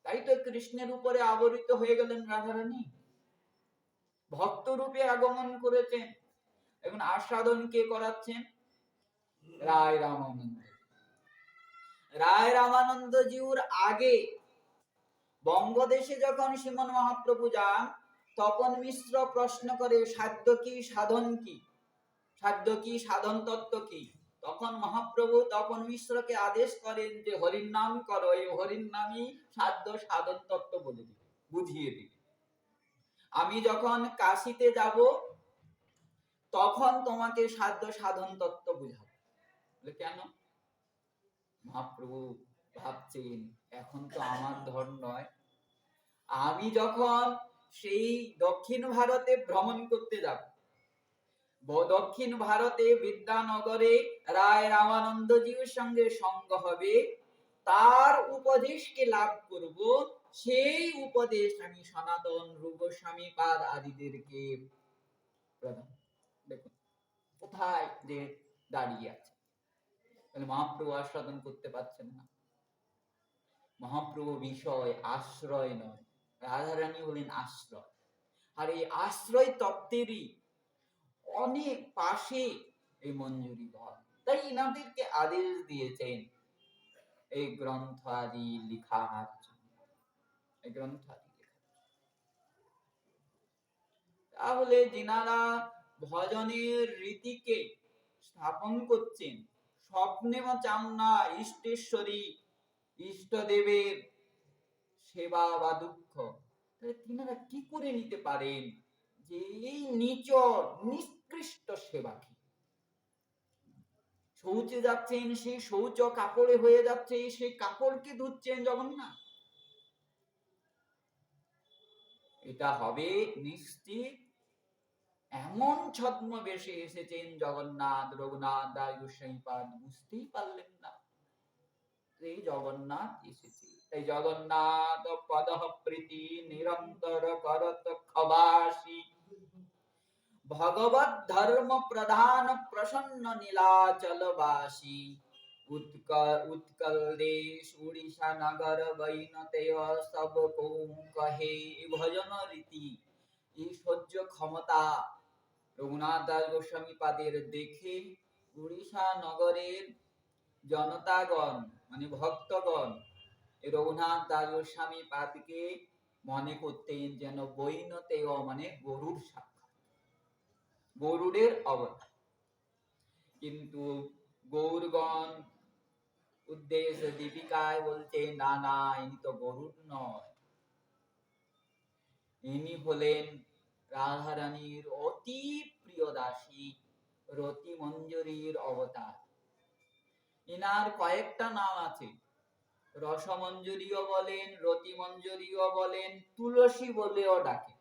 তাই তো কৃষ্ণের উপরে আবরিত হয়ে গেলেন রাধারানী, ভক্ত রূপে আগমন করেছেন এবং আস্বাদন কে করাচ্ছেন? রায় রামানন্দ। রায় রামানন্দজিউর আগে বঙ্গদেশে যখন শ্রীমন মহাপ্রভু যান, তপন মিশ্র প্রশ্ন করে সাধ্য কি সাধন কি, সাধ্য কি সাধন তত্ত্ব কি। তখন মহাপ্রভু তপন মিশ্রকে আদেশ করেন যে হরির নাম করো, এই হরির নামই সাধ্য সাধন তত্ত্ব বলে দিবে, বুঝিয়ে দিবে। আমি যখন কাশিতে যাব তখন তোমাকে সাধ্য সাধন তত্ত্ব বুঝাবো। কেন? মহাপ্রভু ভাবছেন এখন তো আমার ধর্ম নয়, আমি যখন সেই দক্ষিণ ভারতে ভ্রমণ করতে যাব, দক্ষিণ ভারতে বিদ্যানগরে রায় রামানন্দজির সঙ্গে সঙ্গ হবে, তার উপদেশকে লাভ করব, সেই উপদেশ আমি সনাতন রূপ গোস্বামী পাদ আদিদেরকে প্রদান। দেখুন কোথায় যে দাঁড়িয়ে আছে। মহাপ্রভু আস্বাদন করতে পারছেন না। মহাপ্রভু বিষয় আশ্রয় নয়, রাধারানী হলেন আশ্রয়। আর এই আশ্রয় তত্ত্বেরই অনেক পাশে এই মঞ্জুরি ঘর। তাই ইনাদেরকে আদেশ দিয়েছেন এই গ্রন্থ আদি লিখার জন্য, এই গ্রন্থ আদি লেখা। তাহলে যিনারা ভজনের রীতিকে স্থাপন করছেন, স্বপ্নে চান না ইষ্টেশ্বরী ইষ্টদেবের সেবা বা দুঃখ, তিনারা কি করে নিতে পারেন যে এই নিচ নিকৃষ্ট সেবা কি? শৌচে যাচ্ছেন, সেই শৌচ কাপড়ে হয়ে যাচ্ছে, সেই কাপড়কে ধুচ্ছেন জগন্নাথ। এটা হবে নিশ্চিত এমন ছদ্মবেশে এসেছেন জগন্নাথ, রঘুনাথ দাস গোস্বামী পাদ বুঝতেই পারলেন না এই জগন্নাথ এসেছে। এই জগন্নাথ পদঃ প্রীতি নিরন্তর করত খবাসি, ভগবত ধর্ম প্রধান প্রসন্ন নীলাচলবাসী उत्कल देश उड़ीसा नगर বৈনতেয় সব কৌ কহে। ভজন রীতি, এই সহ্য ক্ষমতা রঘুনাথ দাস গোস্বামী পাদের দেখে উড়িষ্যা নগরের জনতাগণ মানে ভক্তগণ রঘুনাথ দাস গোস্বামী পাদকে মনে করতেন যেন বৈনতেয় মানে গরুর সাক্ষাৎ, গরুড়ের অবতার। কিন্তু গৌরগণ উদ্দেশ্য দীপিকায় বলছে না না, ইনি তো গরুর নয়, ইনি হলেন রাধারানীর অতি প্রিয় দাসী রতি মঞ্জুরির অবতার। ইনার কয়েকটা নাম আছে, রসমঞ্জুরিও বলেন, রতি মঞ্জুরিও বলেন, তুলসী বলেও ডাকে।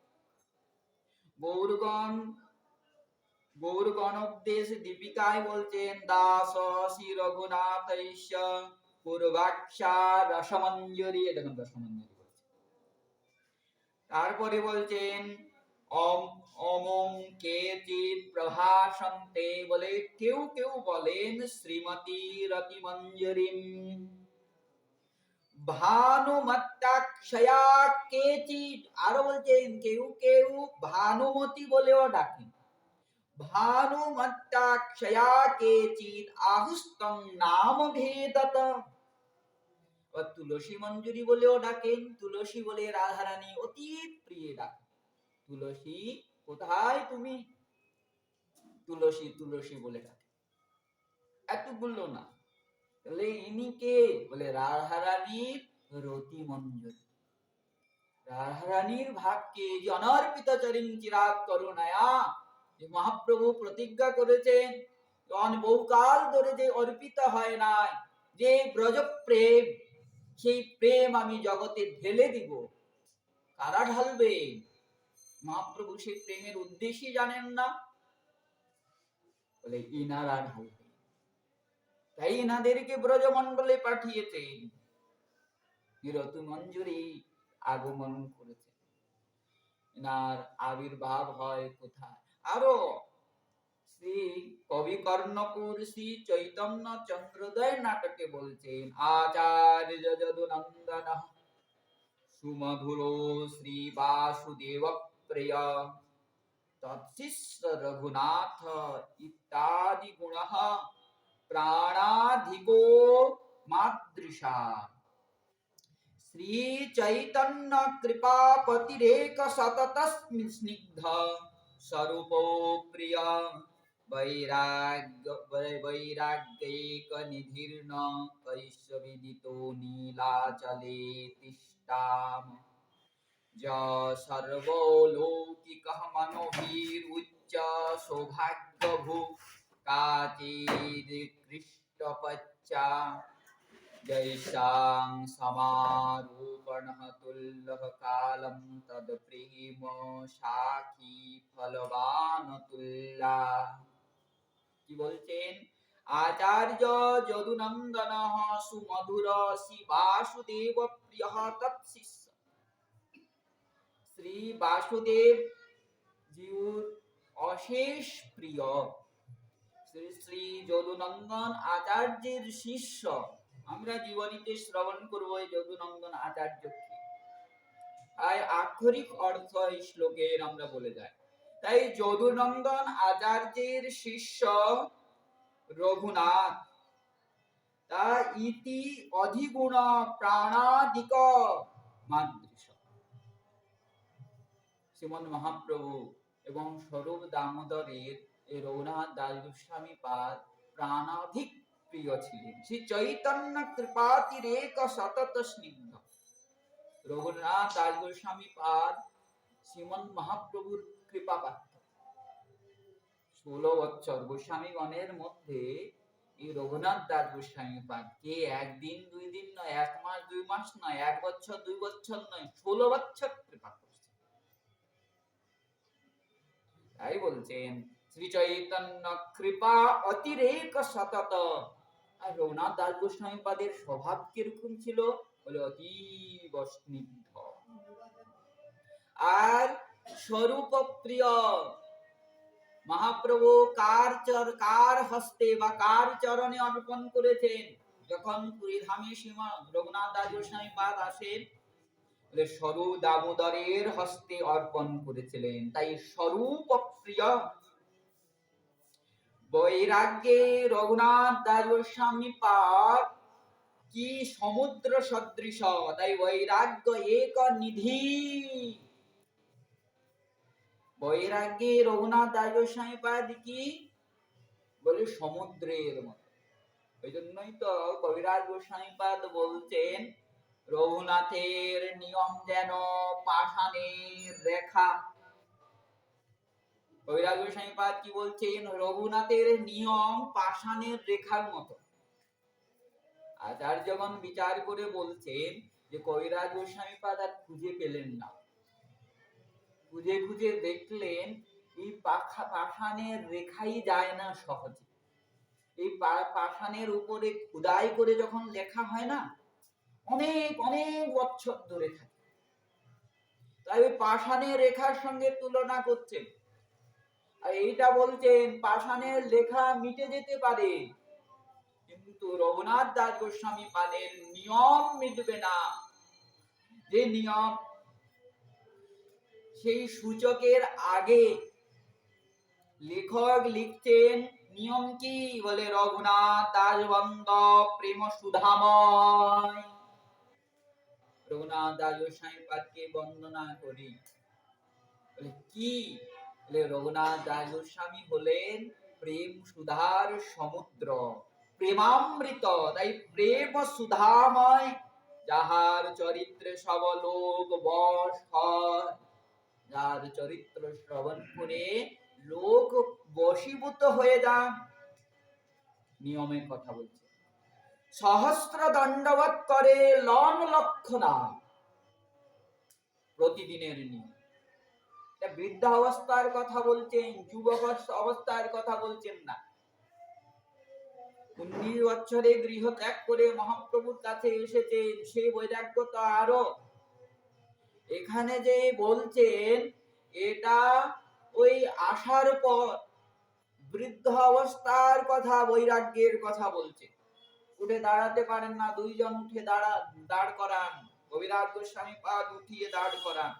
গৌরগণোপদেশ দীপিকায় বলছেন দাস শ্রী রঘুনাথস্য পূর্বাক্ষা রসমঞ্জুরি, দেখুন রসমঞ্জুরি বলছে। তারপরে বলছেন অমং কেচিৎ প্রভাসন্তে, বলে কেউ কেউ বলেন শ্রীমতী রতিমঞ্জুরিম। ভানুমত্তাক্ষয়া কেচিৎ, আরো বলছেন কেউ কেউ ভানুমতি বলেও ডাকেন। ভানুমত্তাক্ষয়া কেচিৎ আহুস্তং নাম ভেদত। তুলসী মঞ্জুরি বলেও ডাকেন, তুলসী বলে রাধারানী অতি প্রিয় ডাকেন। তুলসী কোথায় তুমি, তুলসী তুলসী বলে ডাকেন। এতগুলো না, তাহলে ইনি কে, বলে রাধারানীর রতি মঞ্জুরি। রাধারানীর ভাবকে যে অনর্পিত চরিং চিরাগ করুণায়া, যে মহাপ্রভু প্রতিজ্ঞা করেছেন বহুকাল ধরে যে অর্পিত হয় নাই, যে ব্রজ প্রেম, সেই প্রেম আমি জগতে ঢেলে দিব। কারা ঢালবে? মহাপ্রভু সেই প্রেমের উদ্দেশ্যই জানেন না, বলে ইনারা ঢালবে। তাই ইনাদেরকে ব্রজমণ্ডলে পাঠিয়েছেন, রতি মঞ্জুরি আগমন করেছে। ইনার আবির্ভাব হয় কোথায়? আরো শ্রী কবি কর্ণপুর শ্রী চৈতন্য চন্দ্রোদয় নাটকে বলছেন আচার্য যদুনন্দন সুমধুর শ্রী বাসুদেব প্রিয় তৎশিষ্য রঘুনাথ ইত্যাদি গুণ প্রাণাধিকো মাদৃশা। শ্রী চৈতন্য কৃপাপতিরেক সতত স্নিগ্ধ স্বরূপ প্রিয় বৈরাগ্যৈক নিধীর্ণ কৈশবিদিতো নীলাচলে তিষ্টাম। সর্বলৌকিকঃ মনোভিরুচ্চ সৌভাগ্যভূ কাচিদৃষ্টপচ্চা জৈসাং সমারূপণঃ তুল্যঃ কালম তদ্প্রেম সাক্ষী ফলবান তুল্যা। কি বলছেন? আচার্য যদুনন্দন সুমধুর শ্রী বাসুদেব প্রিয় তৎশিষ্য। শ্রী বাসুদেব জিউর অশেষ প্রিয় শ্রী শ্রী যদুনন্দন আচার্যের শিষ্য। আমরা জীবনীতে শ্রবণ করব এই যদুনন্দন আচার্যকে। তাই আক্ষরিক অর্থ এই শ্লোকের আমরা বলে যাই। তাই যদুনন্দন আচার্যের শিষ্য রঘুনাথ, তা ইতি অধিগুণ প্রাণাদিক মাদৃশ। শ্রীমন মহাপ্রভু এবং স্বরূপ দামোদরের এই রঘুনাথ দাস গোস্বামী পাদ প্রাণাধিক প্রিয় ছিলেন। শ্রী চৈতন্য কৃপাতিরেক সতত স্নিগ্ধ। রঘুনাথ দাস গোস্বামী পাদ শ্রীমন মহাপ্রভুর কৃপা পাত্র। 16 বছর গোস্বামীগণের মধ্যে এই রঘুনাথ দাস গোস্বামী পাদ কে একদিন 2 দিন নয়, 1 মাস 2 মাস নয়, 1 বছর 2 বছর নয়, 16 বছর কৃপা করছে। তাই বলছেন শ্রী চৈতন্য কৃপা অতিরেক সতত। আর রঘুনাথ দাস গোস্বামী পাদের স্বভাব কিরকম ছিল? বলে অতীব স্নিগ্ধ আর স্বরূপ প্রিয়। মহাপ্রভু কার হস্তে বা কার চরণে অর্পণ করেছেন? যখন পুরীধামে সীমা রঘুনাথ দাস গোস্বামী পাদ আসেন, স্বরূপ দামোদরের হস্তে অর্পণ করেছিলেন। তাই স্বরূপ প্রিয় বৈরাগ্যে রঘুনাথ দাস গোস্বামী পাদ কি সমুদ্র সদৃশ, তাই বৈরাগ্য এক নিধি। বৈরাগ্যে রঘুনাথ দাস গোস্বামী পাদ কি বলে? সমুদ্রের মতো। ওই জন্যই তো কবিরাজ গোস্বামী পাদ বলছেন, রঘুনাথের নিয়ম যেন পাষাণের রেখা। কবিরাজ গোস্বামী পাদ কি বলছেন? রঘুনাথের নিয়ম পাষাণের রেখার মতো। আচার্যগণ বিচার করে বলছেন যে কবিরাজ গোস্বামী পাদ আর খুঁজে পেলেন না, খুঁজে খুঁজে দেখলেন এই পাষাণের রেখাই যায় না সহজে। এই পাষাণের উপরে খোদাই করে যখন লেখা হয় না, অনেক অনেক বছর ধরে থাকে। তাই ওই পাষাণের রেখার সঙ্গে তুলনা করছেন। আর এইটা বলছেন পাষাণের লেখা মিটে যেতে পারে, কিন্তু রঘুনাথ দাস গোস্বামী পাদের নিয়ম মিটবে না। যে নিয়ম, সেই সূচকের আগে লেখক লিখছেন নিয়ম কি বলে? রঘুনাথ দাস বন্দ প্রেম সুধাময়। রঘুনাথ দাস গোস্বামী পাদকে বন্দনা করি। কি বলে? রঘুনাথ দাস গোস্বামী হলেন প্রেম সুধার সমুদ্র, প্রেমামৃত। তাই প্রেম সুধাময়, যাহার চরিত্রে সব লোক বশ হয়, যার চরিত্র শ্রবণ করে লোক বশীভূত হয়ে যান। নিয়মের কথা বলছে। সহস্র দণ্ডবত করে লন লক্ষণা, প্রতিদিনের নিয়ম। বৃদ্ধাবস্থার কথা বলছেন, যুবক অবস্থার কথা বলছেন না। 19 বছরে গৃহ ত্যাগ করে মহাপ্রভুর কাছে এসেছেন, সেই বৈরাগ্য তো আরো। এখানে যে বলছেন এটা ওই আসার পর বৃদ্ধ অবস্থার কথা, বৈরাগ্যের কথা বলছে। উঠে দাঁড়াতে পারেন না, দুইজন উঠে দাঁড় করান, কবিরাজ গোস্বামী পাদ উঠিয়ে দাঁড় করান,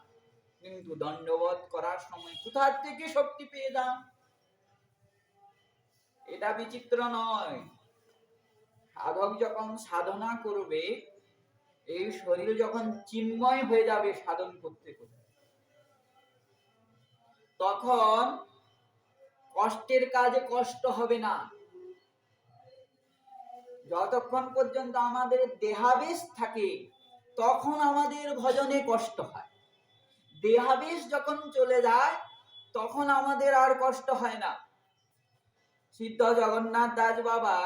কিন্তু দণ্ডবোধ করার সময় কোথার থেকে শক্তি পেয়ে যান? এটা বিচিত্র নয়। সাধক যখন সাধনা করবে, এই শরীর যখন চিন্ময় হয়ে যাবে সাধন করতে করতে, তখন কষ্টের কাজে কষ্ট হবে না। যতক্ষণ পর্যন্ত আমাদের দেহাবেশ থাকে তখন আমাদের ভজনে কষ্ট হয়। দেহাবেশ যখন চলে যায় তখন আমাদের আর কষ্ট হয় না। সিদ্ধ জগন্নাথ দাস বাবা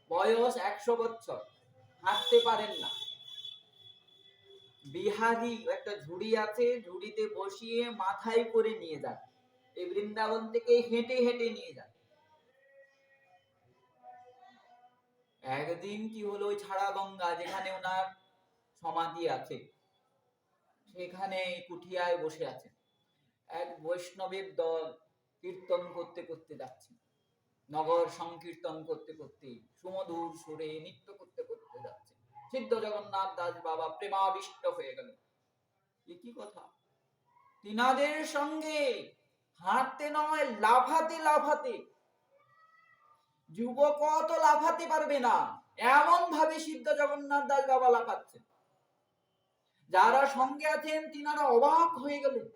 বয়স 100 বছর, হাঁটতে পারেন না। বিহারি একটা ঝুড়ি আছে, ঝুড়িতে বসিয়ে মাথায় করে নিয়ে যান, এই বৃন্দাবন থেকে হেঁটে হেঁটে নিয়ে যান। একদিন কি হলো, ওই ছাড়া গঙ্গা যেখানে ওনার সমাধি আছে, সেখানে কুঠিয়ায় বসে আছেন। এক বৈষ্ণবের দল কীর্তন করতে করতে যাচ্ছে, নগর সংকীর্তন করতে করতে সুমধুর সুরে নৃত্য করতে করতে যাচ্ছে। সিদ্ধ জগন্নাথ দাস বাবা প্রেমাবিষ্ট হয়ে গেল। কি কথা! তিনাদের সঙ্গে হাঁটতে নয়, লাফাতে লাফাতে। যুবক তো লাফাতে পারবে না, এমন ভাবে সিদ্ধ জগন্নাথ দাস বাবা লাফাচ্ছেন। যারা সঙ্গে আছেন তিনারা অবাক হয়ে গেলেন,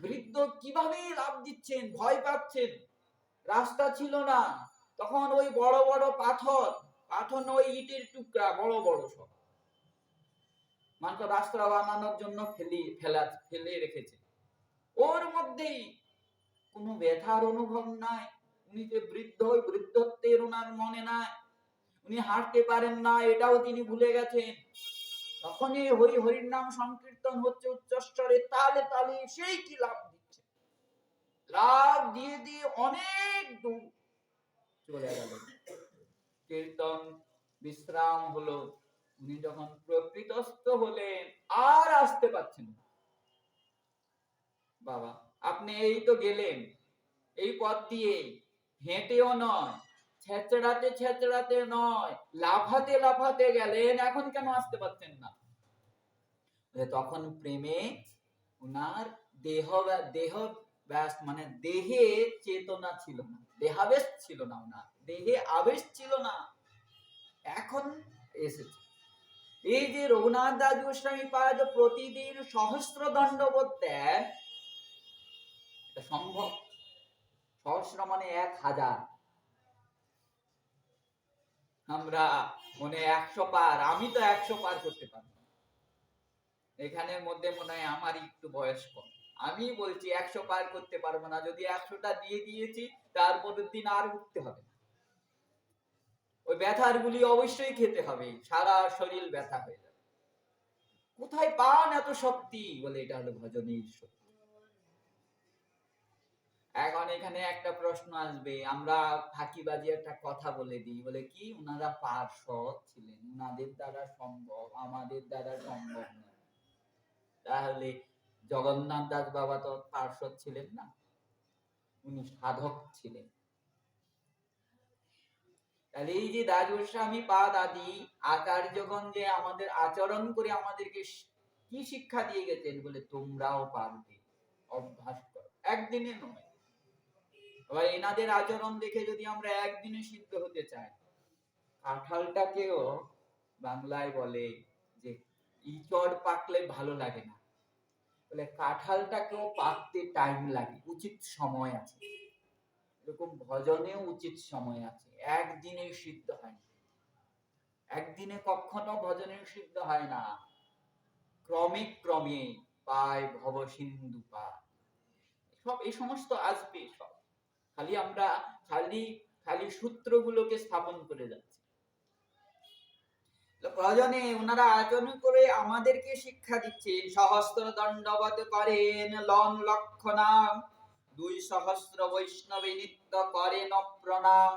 বৃদ্ধ কিভাবে লাফ দিচ্ছেন, ভয় পাচ্ছেন। রাস্তা ছিল না তখন, ওই বড় বড় পাথর নয়, ইটের টুকরা বড় বড় সব মানুষ রাস্তা বানানোর জন্য ফেলে রেখেছে। ওর মধ্যেই কোনো ব্যথার অনুভব নাই। উনি যে বৃদ্ধ, বৃদ্ধত্বের ওনার মনে নাই, উনি হাঁটতে পারেন না এটাও তিনি ভুলে গেছেন। তখনই হরির নাম সংকীর্তন হচ্ছে উচ্চস্বরে, তালে তালে, সেই কি লাভ দিচ্ছে, লাভ দিয়ে দিয়ে অনেক দূর চলে গেল। কীর্তন বিশ্রাম হলো, উনি যখন প্রকৃতস্থ হলেন আর আসতে পারছেন না। বাবা আপনি এই তো গেলেন, এই পথ দিয়ে হেঁটেও নয়, ছেঁচড়াতে ছেঁচড়াতে নয়, লাফাতে লাফাতে গেলেন, এখন কেন আসতে পারছেন না? তখন প্রেমে উনার দেহ দেহ মানে দেহে চেতনা ছিল না, দেহাবেশ ছিল না, উনার দেহে আবেশ ছিল না, এখন এসেছে। এই যে রঘুনাথ দাস গোস্বামী পাদ প্রতিদিন সহস্র দণ্ডবোধ দেন, এটা সম্ভব? সহস্র মানে 1000, আমরা মনে 100 পার, আমি তো 100 পার করতে পারবো। এখানের মধ্যে মনে হয় আমারই একটু বয়স কম, আমি বলছি 100 পার করতে পারবো না। যদি 100টা দিয়ে দিয়েছি, তারপরের দিন আর উঠতে হবে না, ওই ব্যথার গুলি অবশ্যই খেতে হবে, সারা শরীর ব্যথা হয়ে যাবে। কোথায় পান এত শক্তি? বলে এটা হলো ভজনের শক্তি। এখন এখানে একটা প্রশ্ন আসবে, আমরা ফাঁকিবাজি একটা কথা বলে দিই, বলে কি উনারা পার্শ্বদ ছিলেন, উনাদের দ্বারা সম্ভব, আমাদের দ্বারা সম্ভব না। তাহলে জগন্নাথ দাস বাবা তো পার্শ্বদ ছিলেন না, উনি সাধক ছিলেন। তাহলে এই যে দাস গোস্বামী পাদ আদি আচার্যগণ যে আমাদের আচরণ করে আমাদেরকে কি শিক্ষা দিয়ে গেছেন, বলে তোমরাও পারবে, অভ্যাস করো, একদিনে নয়। আবার এনাদের আচরণ দেখে যদি আমরা একদিনে সিদ্ধ হতে চাই, কাঁঠালটাকেও বাংলায় বলে যে ইচড় পাকলে ভালো লাগে না, বলে কাঁঠালটাকেও পাকতে টাইম লাগে, উচিত সময় আছে। এরকম ভজনেও উচিত সময় আছে, একদিনে সিদ্ধ হয় না, একদিনে কখনো ভজনের সিদ্ধ হয় না, ক্রমে ক্রমে পায় ভব সিন্ধু পার। সব এই সমস্ত আসবে, সব খালি আমরা খালি খালি সূত্রগুলোকে স্থাপন করে যাচ্ছি। প্রয়োজনে ওনারা আচরণ করে আমাদেরকে শিক্ষা দিচ্ছেন। সহস্র দণ্ডবত করেন লং লক্ষণাম, 200 বৈষ্ণবে নিত্য করেন প্রণাম।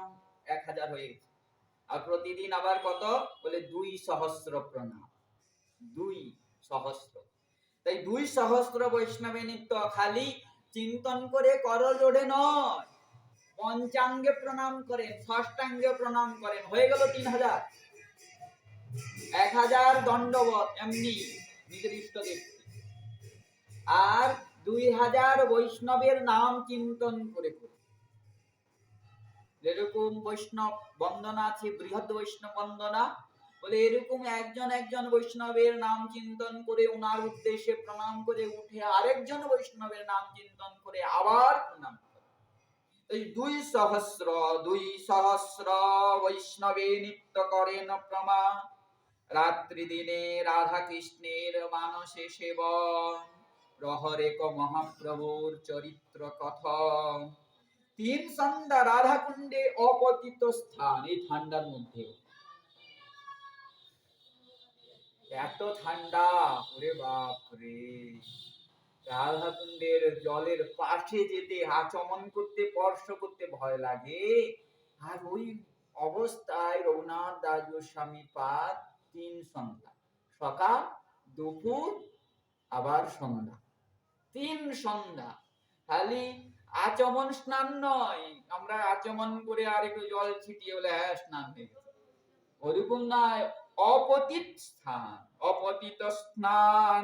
1000 হয়ে গেছে। আর প্রতিদিন আবার কত? বলে 200 প্রণাম, 200। তাই 200 বৈষ্ণবে নিত্য খালি চিন্তন করে করজোড়ে নয়, পঞ্চাঙ্গে প্রণাম করেন, ষষ্ঠাঙ্গে প্রণাম করেন, হয়ে গেল 3000। 1000 দণ্ডবত এমনি নিজের ইষ্টদেব, আর 2000 বৈষ্ণবের নাম চিন্তন করে করে। যেরকম বৈষ্ণব বন্দনা আছে, বৃহৎ বৈষ্ণব বন্দনা, বলে এরকম একজন একজন বৈষ্ণবের নাম চিন্তন করে ওনার উদ্দেশ্যে প্রণাম করে উঠে আরেকজন বৈষ্ণবের নাম চিন্তন করে আবার প্রণাম করে। এই 200 বৈষ্ণবে নিত্য করেন প্রমাণ, রাত্রি দিনে রাধা কৃষ্ণের মানসে সেবন, প্রহরেক মহাপ্রভুর চরিত্র কথন। 3 সন্ধ্যা রাধা কুণ্ডে অপতিত স্থান। এই ঠান্ডার মধ্যে এত ঠান্ডা, ওরে বাপ রে, রাধা কুণ্ডের জলের পাশে যেতে, আচমন করতে, স্পর্শ করতে ভয় লাগে। আর ওই অবস্থায় রঘুনাথ দাস গোস্বামী পাদ 3 সন্ধ্যা, সকাল, দুপুর, আবার সন্ধ্যা, 3 সন্ধ্যা। খালি আচমন স্নান নয়, আমরা আচমন করে আর একটু জল ছিটিয়ে বলে হ্যাঁ স্নান হয়ে গেছে, ওরকম নয়, অপতিত স্থান, অপতিত স্নান।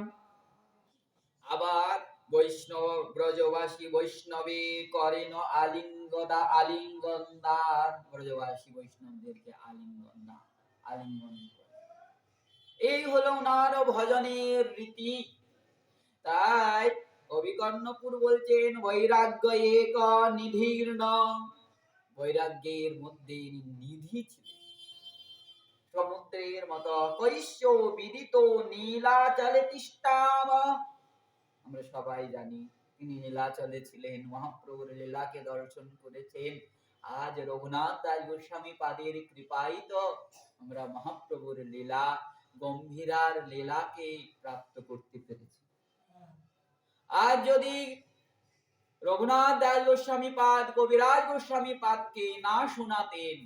আবার বৈষ্ণব ব্রজবাসী বৈষ্ণবে করেন আলিঙ্গন দান, ব্রজবাসী বৈষ্ণবদেরকে আলিঙ্গন দান, আলিঙ্গন। এই হলো ওনার ভজনের রীতি। তাই কবি কর্ণপুর বলছেন বৈরাগ্য এক নিধীর্ণ, বৈরাগ্যের মধ্যে নিধি ছিল সমুদ্রের মতো। কৈশ্য বিদিত নীলাচলে তিষ্ঠাম, আমরা সবাই জানি তিনি নীলাচলে ছিলেন, মহাপ্রভুর লীলাকে দর্শন করেছেন। আজ রঘুনাথ দাস গোস্বামী পাদের কৃপায় তো আমরা মহাপ্রভুর লীলা, গম্ভীরার লীলাকে প্রাপ্ত করতে পেরেছি। আজ যদি রঘুনাথ দাস গোস্বামী পাদ কবিরাজ গোস্বামী পাদকে না শোনাতেন,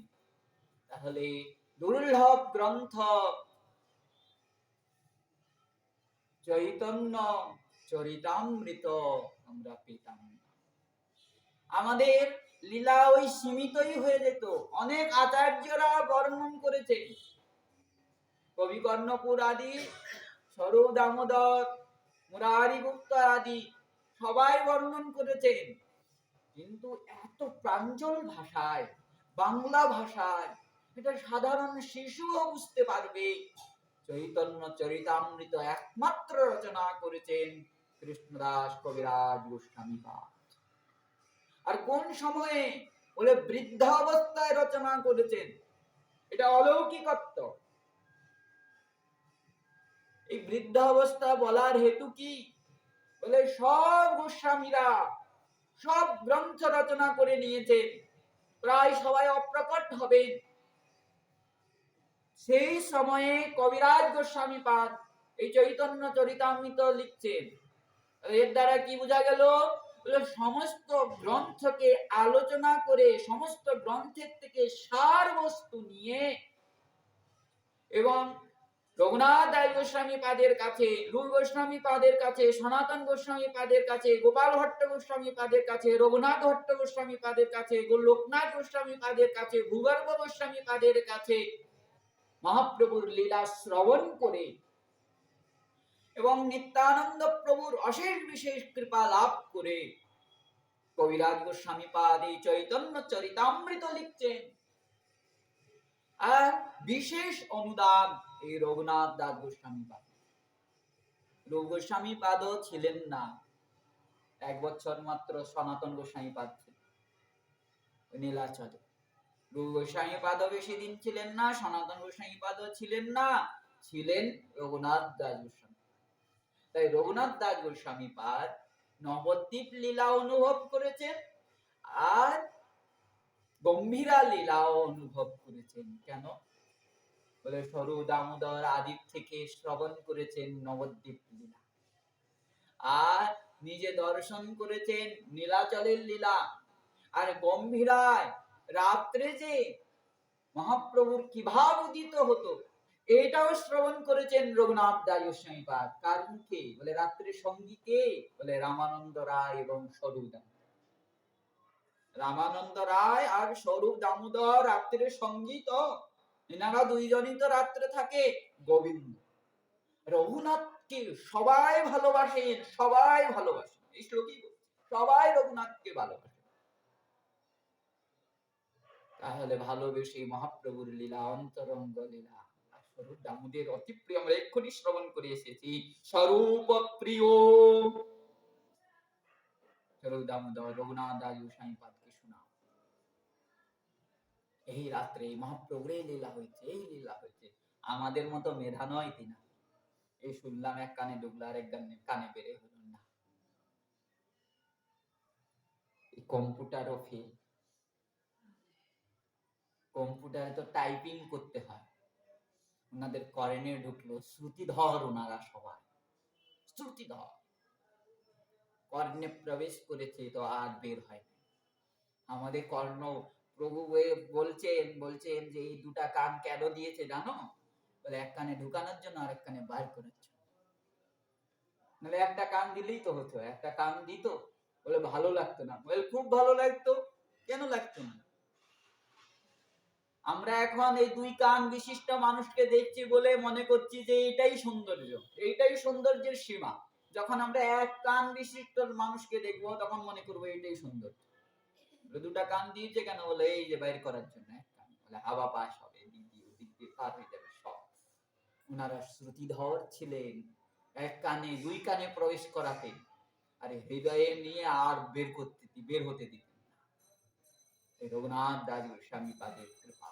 তাহলে দুর্লভ গ্রন্থ চৈতন্য চরিতামৃত আমরা পেতাম না। আমাদের লীলা ওই সীমিতই হয়ে যেত। অনেক আচার্যরা বর্ণন করেছেন, কবি কর্ণপুর আদি, স্বরূপ দামোদর, মুরারি গুপ্ত আদি সবাই বর্ণন করেছেন, কিন্তু এত প্রাঞ্জল ভাষায়, বাংলা ভাষায়, এটা সাধারণ শিশুও বুঝতে পারবে। চৈতন্য চরিতামৃত একমাত্র রচনা করেছেন কৃষ্ণদাস কবিরাজ গোস্বামী পাদ। আর কোন সময়ে? বলে বৃদ্ধাবস্থায় রচনা করেছেন। এটা অলৌকিকত্ব। এই বৃদ্ধাবস্থা বলার হেতু কি? বলে সব গোস্বামীরা সব গ্রন্থ রচনা করে নিয়েছেন, প্রায় সবাই অপ্রকট হবেন। সেই সময়ে কবিরাজ গোস্বামী পাদ এই চৈতন্য চরিতামৃত লিখছেন। এর দ্বারা কি বোঝা গেল? সমস্ত গ্রন্থকে আলোচনা করে, সমস্ত গ্রন্থের থেকে সার বস্তু নিয়ে, এবং রঘুনাথ দাস গোস্বামী পাদের কাছে, রূপ গোস্বামী পাদের কাছে, সনাতন গোস্বামী পাদের কাছে, গোপাল ভট্ট গোস্বামী পাদের কাছে, রঘুনাথ ভট্ট গোস্বামী পাদের কাছে, লোকনাথ গোস্বামী পাদের কাছে, ভূগর্ভ গোস্বামী পাদের কাছে মহাপ্রভুর লীলা শ্রবণ করে এবং নিত্যানন্দ প্রভুর অশেষ বিশেষ কৃপা লাভ করে কবিরাজ গোস্বামী পাদ এই চৈতন্য চরিতামৃত লিখছেন। আর বিশেষ অনুদান এই রঘুনাথ দাস গোস্বামী পাদ। রূপ গোস্বামী পাদও ছিলেন না, 1 বছর মাত্র সনাতন গোস্বামী পাদ ছিলেন নীলাচলে। রূপ গোস্বামী পাদও বেশি দিন ছিলেন না, সনাতন গোস্বামী পাদও ছিলেন না, ছিলেন রঘুনাথ দাস গোস্বামী। তাই রঘুনাথ দাস গোস্বামী পাদ নবদ্বীপ লীলা অনুভব করেছেন, আর গম্ভীরা লীলাও অনুভব করেছেন। কেন? বলে স্বরূপ দামোদর আদি থেকে শ্রবণ করেছেন নবদ্বীপ লীলা, আর নিজে দর্শন করেছেন নীলাচলের লীলা। আর গম্ভীরায় রাত্রে যে মহাপ্রভুর কি ভাব উদিত হতো, এটাও শ্রবণ করেছেন রঘুনাথ দাস গোস্বামী পাদ। কারণ কি? বলে রাত্রে সঙ্গী কে? বলে রামানন্দ রায় এবং স্বরূপ দামোদর। রামানন্দ রায় আর স্বরূপ দামোদর রাত্রে সঙ্গীত, এনারা দুইজনই তো রাত্রে থাকে। গোবিন্দ রঘুনাথকে সবাই ভালোবাসেন, সবাই ভালোবাসেন, এই শ্লোকই সবাই রঘুনাথকে ভালোবাসেন। তাহলে ভালোবেসে মহাপ্রভুর লীলা, অন্তরঙ্গ লীলা, স্বরূপ দামোদর অতি প্রিয়, আমরা এক্ষুনি শ্রবণ করে এসেছি, স্বরূপ প্রিয় স্বরূপ দামোদর রঘুনাথ দাস গোস্বামী পাদকে শোনা। এই রাত্রে মহাপ্রভুর লীলা হয়েছে, এই লীলা হয়েছে। আমাদের মতো মেধা নয় তিনি। এই শুনলাম, এক কানে ঢুকলো আর এক কানে বেড়ে হল না। কম্পিউটারও ফেল। কম্পিউটারে তো টাইপিং করতে হয়, ওনাদের কর্ণে ঢুকলো শ্রুতিধর। ওনারা সবাই শ্রুতিধর, কর্ণে প্রবেশ করেছে তো আর বের হয়। আমাদের কর্ণ প্রভু বলছেন যে এই দুটা কান কেন দিয়েছে জানো? বলে এক কানে ঢুকানোর জন্য, আর এক কানে বাইর করার জন্য। নাহলে একটা কান দিলেই তো হতো, একটা কান দিত, বলে ভালো লাগতো না। বলে খুব ভালো লাগতো। কেন লাগতো না? আমরা এখন এই 2 কান বিশিষ্ট মানুষকে দেখছি বলে মনে করছি যে এইটাই সৌন্দর্য, এইটাই সৌন্দর্যের সীমা। যখন আমরা 1 কান বিশিষ্ট মানুষকে দেখবো, তখন মনে করবো এইটাই সৌন্দর্য। 2টা কান দিয়েছে কেন? বলে এই যে বাইর করার জন্য। এক কান বলে হাওয়া পাস হবে, দিক দিয়ে পার হয়ে যাবে সব। ওনারা শ্রুতিধর ছিলেন, 1 কানে 2 কানে প্রবেশ করাতেন, আর হৃদয়ে নিয়ে আর বের হতে দিতেন না। রঘুনাথ দাস গোস্বামী পাদের কৃপা।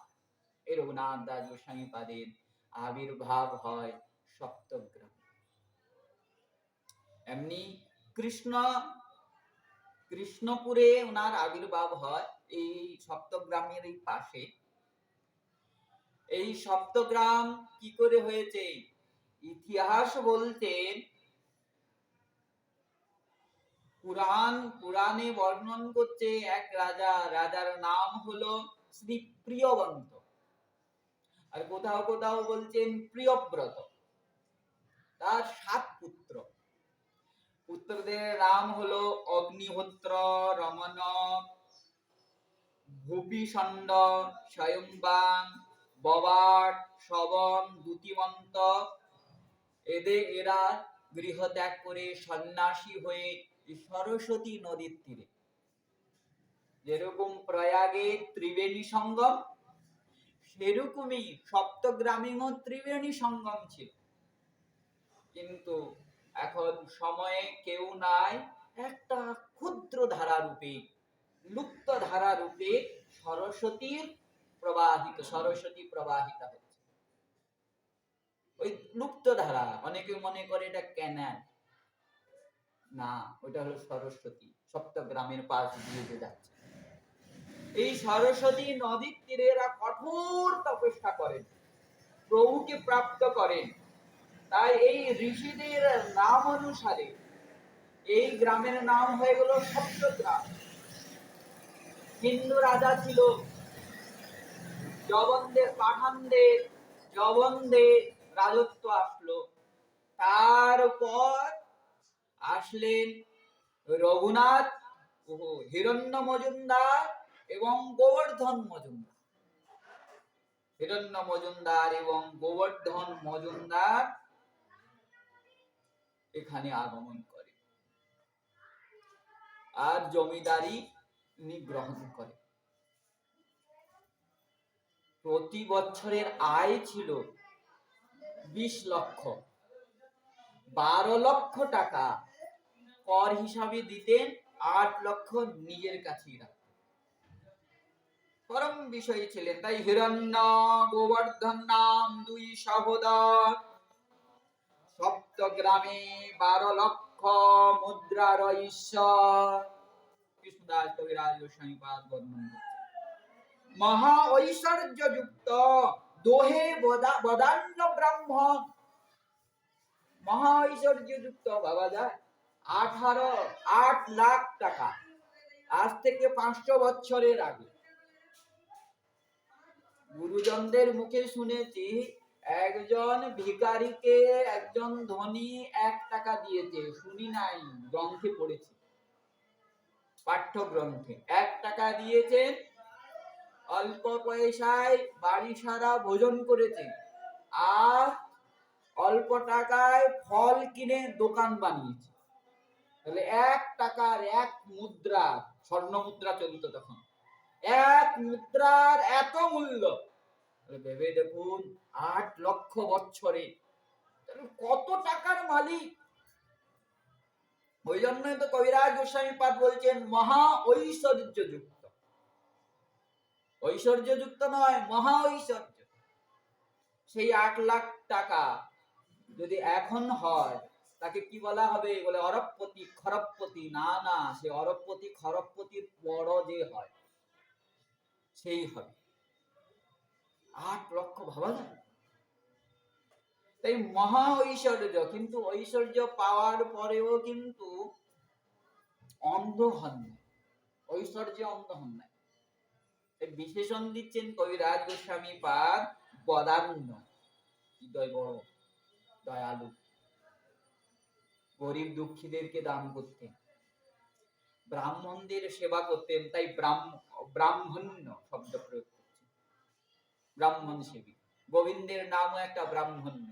এই রঘুনাথ দাস গোস্বামী পাদের আবির্ভাব হয় সপ্তগ্রামে। এমনি কৃষ্ণপুরে ওনার আবির্ভাব হয়, এই সপ্তগ্রামের এই পাশে। এই সপ্তগ্রাম কি করে হয়েছে? ইতিহাস বলতেন, পুরাণে বর্ণন করছে এক রাজার নাম হলো শ্রী প্রিয়বন্ত, আর কোথাও কোথাও বলছেন প্রিয়ব্রত। তার 7 পুত্র। পুত্রদের নাম হলো অগ্নিহোত্র, রমণক, ভূপিষণ্ড, স্বয়ংবান, ববাট, শবন, দ্যুতিমন্ত। এরা গৃহ ত্যাগ করে সন্ন্যাসী হয়ে সরস্বতী নদীর তীরে, যেরকম প্রয়াগে ত্রিবেণী সঙ্গম, সেরকমই সপ্তগ্রামেও ত্রিবেণী সঙ্গম ছিল। কিন্তু এখন সময়ে কেউ নাই, একটা ক্ষুদ্র ধারা রূপে, লুপ্ত ধারা রূপে সরস্বতী প্রবাহিত হচ্ছে। ওই লুপ্ত ধারা, অনেকে মনে করে এটা ক্যানাল, না, ওইটা হলো সরস্বতী, সপ্তগ্রামের পাশ দিয়ে যে যাচ্ছে। এই সরস্বতী নদীর তীরে এরা কঠোর তপস্যা করেন, প্রভুকে প্রাপ্ত করেন। তাই এই ঋষিদের নাম অনুসারে এই গ্রামের নাম হয়ে গেল সপ্তগ্রাম। হিন্দু রাজা ছিল, জবনদের রাজত্ব আসলো। তারপর আসলেন রঘুনাথ, হিরণ্য মজুমদার এবং গোবর্ধন মজুমদার। হিরণ্য মজুমদার এবং গোবর্ধন মজুমদার এখানে আগমন করে আর জমিদারি গ্রহণ করে। প্রতি বছরের আয় ছিল 20 লক্ষ। 12 লক্ষ টাকা কর হিসাবে দিতেন, 8 লক্ষ নিজের কাছেই রাখতেন। পরম বিষয়ী ছিলেন। তাই হিরণ্য গোবর্ধন নাম 2 সহোদর, সপ্তগ্রামে 12 লক্ষ মুদ্রার ঈশ্বর। কৃষ্ণদাস কবিরাজ গোস্বামী পাদ বর্ণন করছেন। মহা ঐশ্বর্য যুক্ত দোহে বদান্য ব্রাহ্মণ। মহা ঐশ্বর্য যুক্ত ভাবা যায়, 8 লাখ টাকা, আজ থেকে 500 বছরের আগে। গুরুজনদের মুখে শুনেছি, একজন ভিখারিকে একজন ধনী 1 টাকা দিয়েছে, শুনি নাই, গ্রন্থে পড়েছি, পাঠ্য গ্রন্থে। 1 টাকা দিয়েছেন, অল্প পয়সায় বাড়ি সারা ভোজন করেছে, আর অল্প টাকায় ফল কিনে দোকান বানিয়েছে। তাহলে 1 টাকার 1 মুদ্রা, স্বর্ণ মুদ্রা চলিত তখন, 1 মুদ্রার এত মূল্য। ভেবে দেখুন, 8 লক্ষ বছরে কত টাকার মালিক। ওই জন্যই তো কবিরাজ গোস্বামী পাদ বলছেন মহা ঐশ্বর্য যুক্ত। ঐশ্বর্য যুক্ত নয়, মহা ঐশ্বর্য। সেই 8 লাখ টাকা যদি এখন হয়, তাকে কি বলা হবে? বলে অরবপতি, খরবপতি। না, সে অরবপতি খরবপতির বড় যে হয় সেই হবে। 8 লক্ষ ভাবা যায়? তাই মহা ঐশ্বর্য। কিন্তু ঐশ্বর্য পাওয়ার পরেও কিন্তু অন্ধ হন না, ঐশ্বর্যে অন্ধ হন না। বিশেষণ দিচ্ছেন কবিরাজ গোস্বামী পাদ বদান্য, হৃদয় বড়, দয়ালু, গরিব দুঃখীদেরকে দান করতেন, ব্রাহ্মণদের সেবা করতেন। তাই ব্রাহ্মণ্য শব্দ প্রয়োগ করছেন, ব্রাহ্মণ সেবী। গোবিন্দের নামও একটা ব্রাহ্মণ্য।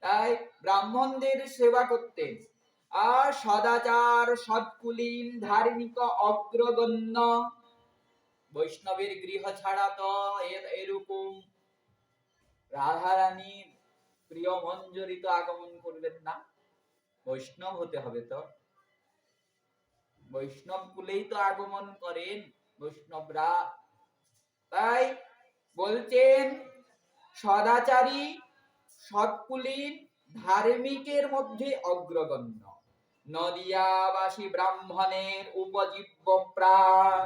তাই ব্রাহ্মণদের সেবা করতেন। আর সদাচার, সৎকুলীন, ধার্মিক, অগ্রগণ্য। বৈষ্ণবের গৃহ ছাড়া তো এরকম রাধারানীর প্রিয় মঞ্জরি তো আগমন করবেন না। বৈষ্ণব হতে হবে, তো বৈষ্ণব কুলেই তো আগমন করেন বৈষ্ণবরা। তাই বলছেন সদাচারী, সৎকুলীন, ধার্মিকের মধ্যে অগ্রগণ্য। নদিয়াবাসী ব্রাহ্মণের উপজীব্য প্রাণ।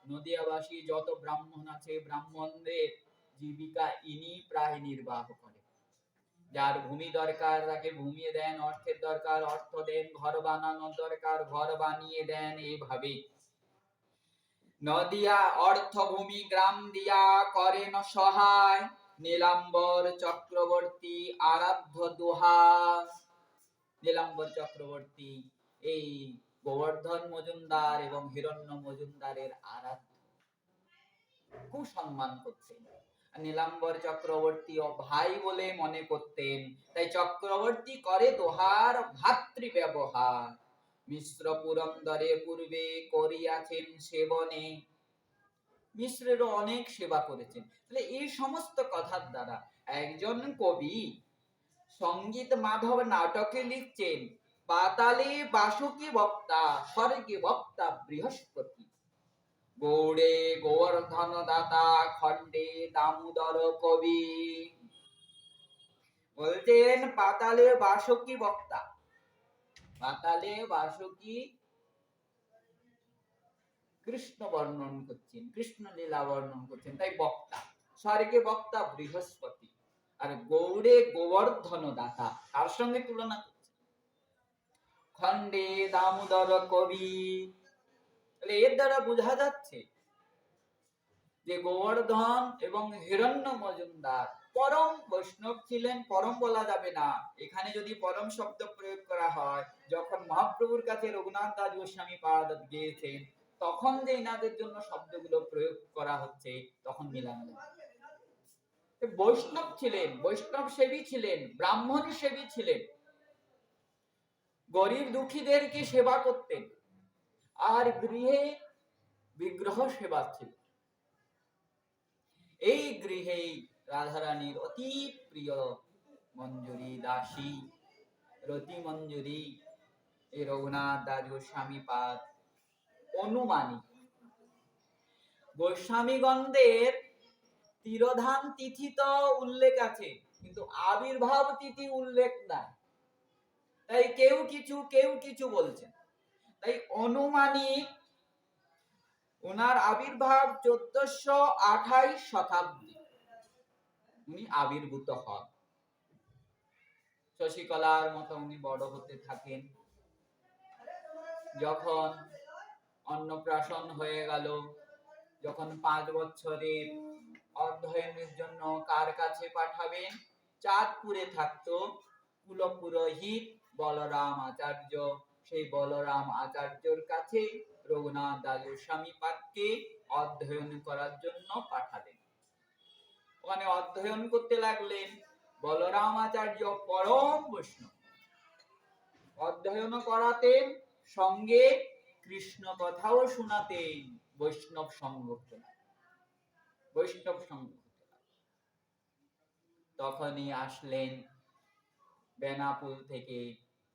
নদিয়াবাসী যত ব্রাহ্মণ আছে, ব্রাহ্মণদের জীবিকা ইনি প্রায় নির্বাহ করে। যার ভূমি দরকার তাকে ভূমি দেন, অর্থের দরকার অর্থ দেন, ঘর বানানোর দরকার ঘর বানিয়ে দেন। এইভাবে নদিয়া অর্থ ভূমি গ্রাম দিয়া করেন সহায়। নীলাম্বর চক্রবর্তী আরাধ্য দোহা। নীলাম্বর চক্রবর্তী এই গোবর্ধন মজুমদার এবং হিরণ্য মজুমদারের আরাধ্য, খুব সম্মান করতেন। নীলাম্বর চক্রবর্তী ও ভাই বলে মনে করতেন, তাই চক্রবর্তী করে দোহার ভাতৃ ব্যবহার। মিশ্র পুরন্দরে পূর্বে করিয়াছেন সেবনে, মিশ্রেরও অনেক সেবা করেছেন। তাহলে এই সমস্ত কথার দ্বারা একজন কবি সঙ্গীত মাধব নাটকে লিখছেন, পাতালে বাসুকি বক্তা, স্বর্গে বক্তা বৃহস্পতি, গৌড়ে গোবর্ধন দাতা, খণ্ডে দামোদর কবি। বলতেন পাতালে বাসুকি বক্তা, পাতালে বাসুকি কৃষ্ণ বর্ণন করছেন, কৃষ্ণ লীলা বর্ণন করছেন, তাই বক্তা। স্বর্গে বক্তা বৃহস্পতি, আর গৌড়ে গোবর্ধন দাতা, কার সঙ্গে তুলনা করছেন? খণ্ডে দামোদর কবি। এর দ্বারা বোঝা যাচ্ছে যে গোবর্ধন এবং হিরণ্য মজুমদার পরম বৈষ্ণব ছিলেন। পরম বলা যাবে না, এখানে যদি পরম শব্দ প্রয়োগ করা হয়, যখন মহাপ্রভুর কাছে রঘুনাথ দাস গোস্বামী পাদ গিয়েছেন, তখন যে ইনাদের জন্য শব্দগুলো প্রয়োগ করা হচ্ছে, তখন মিলানো যাবে। বৈষ্ণব ছিলেন, বৈষ্ণব সেবী ছিলেন, ব্রাহ্মণ সেবী ছিলেন, গরিব দুঃখীদেরকে সেবা করতেন, আর গৃহে বিগ্রহ সেবা ছিল। এই গৃহেই রাধারানীর অতি প্রিয় মঞ্জুরি দাসী, রতি মঞ্জুরি, এই রঘুনাথ দাস গোস্বামী পাদ অনুমানিক। গোস্বামীগণদের তিরোধান তিথি তো উল্লেখ আছে, কিন্তু আবির্ভাব তিথি উল্লেখ নাই। তাই কেউ কিছু বলছেন। তাই অনুমানিক ওনার আবির্ভাব 1428 শতাব্দী উনি আবির্ভূত হন। শশীকলার মতো উনি বড় হতে থাকেন। যখন অন্নপ্রাশন হয়ে গেল, যখন 5 বছরের অধ্যয়নের জন্য কার কাছে পাঠাবেন? চাঁদপুরে থাকতো কুলপুরোহিত বলরাম আচার্য, সেই বলরাম আচার্যর কাছে রঘুনাথ দাস গোস্বামী পাদকে অধ্যয়ন করার জন্য পাঠালেন। ওখানে অধ্যয়ন করতে লাগলেন। বলরাম আচার্য পরম বৈষ্ণব, অধ্যয়ন করাতেন, সঙ্গে কৃষ্ণ কথাও শোনাতেন। বৈষ্ণব সঙ্গ, বৈষ্ণব সঙ্গ। তখনই আসলেন বেনাপুল থেকে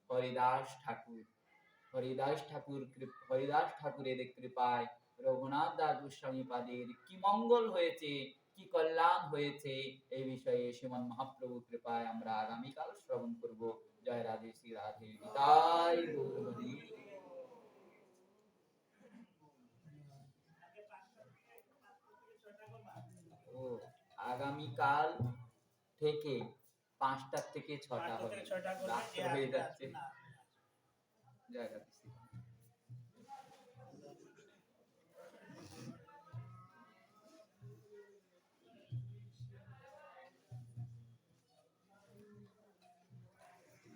হরিদাস ঠাকুর। হরিদাস ঠাকুরের কৃপায় রঘুনাথ দাস গোস্বামী পাদের কি মঙ্গল হয়েছে, কি কল্যাণ হয়েছে, এই বিষয়ে শ্রীমন মহাপ্রভু কৃপায় আমরা আগামীকাল শ্রবণ করব। জয় রাধে শ্রী রাধে নিতাই গৌর হরি। আগামীকাল থেকে 5টা থেকে 6টা হবে, রাত হয়ে যাচ্ছে। জয় রাধে।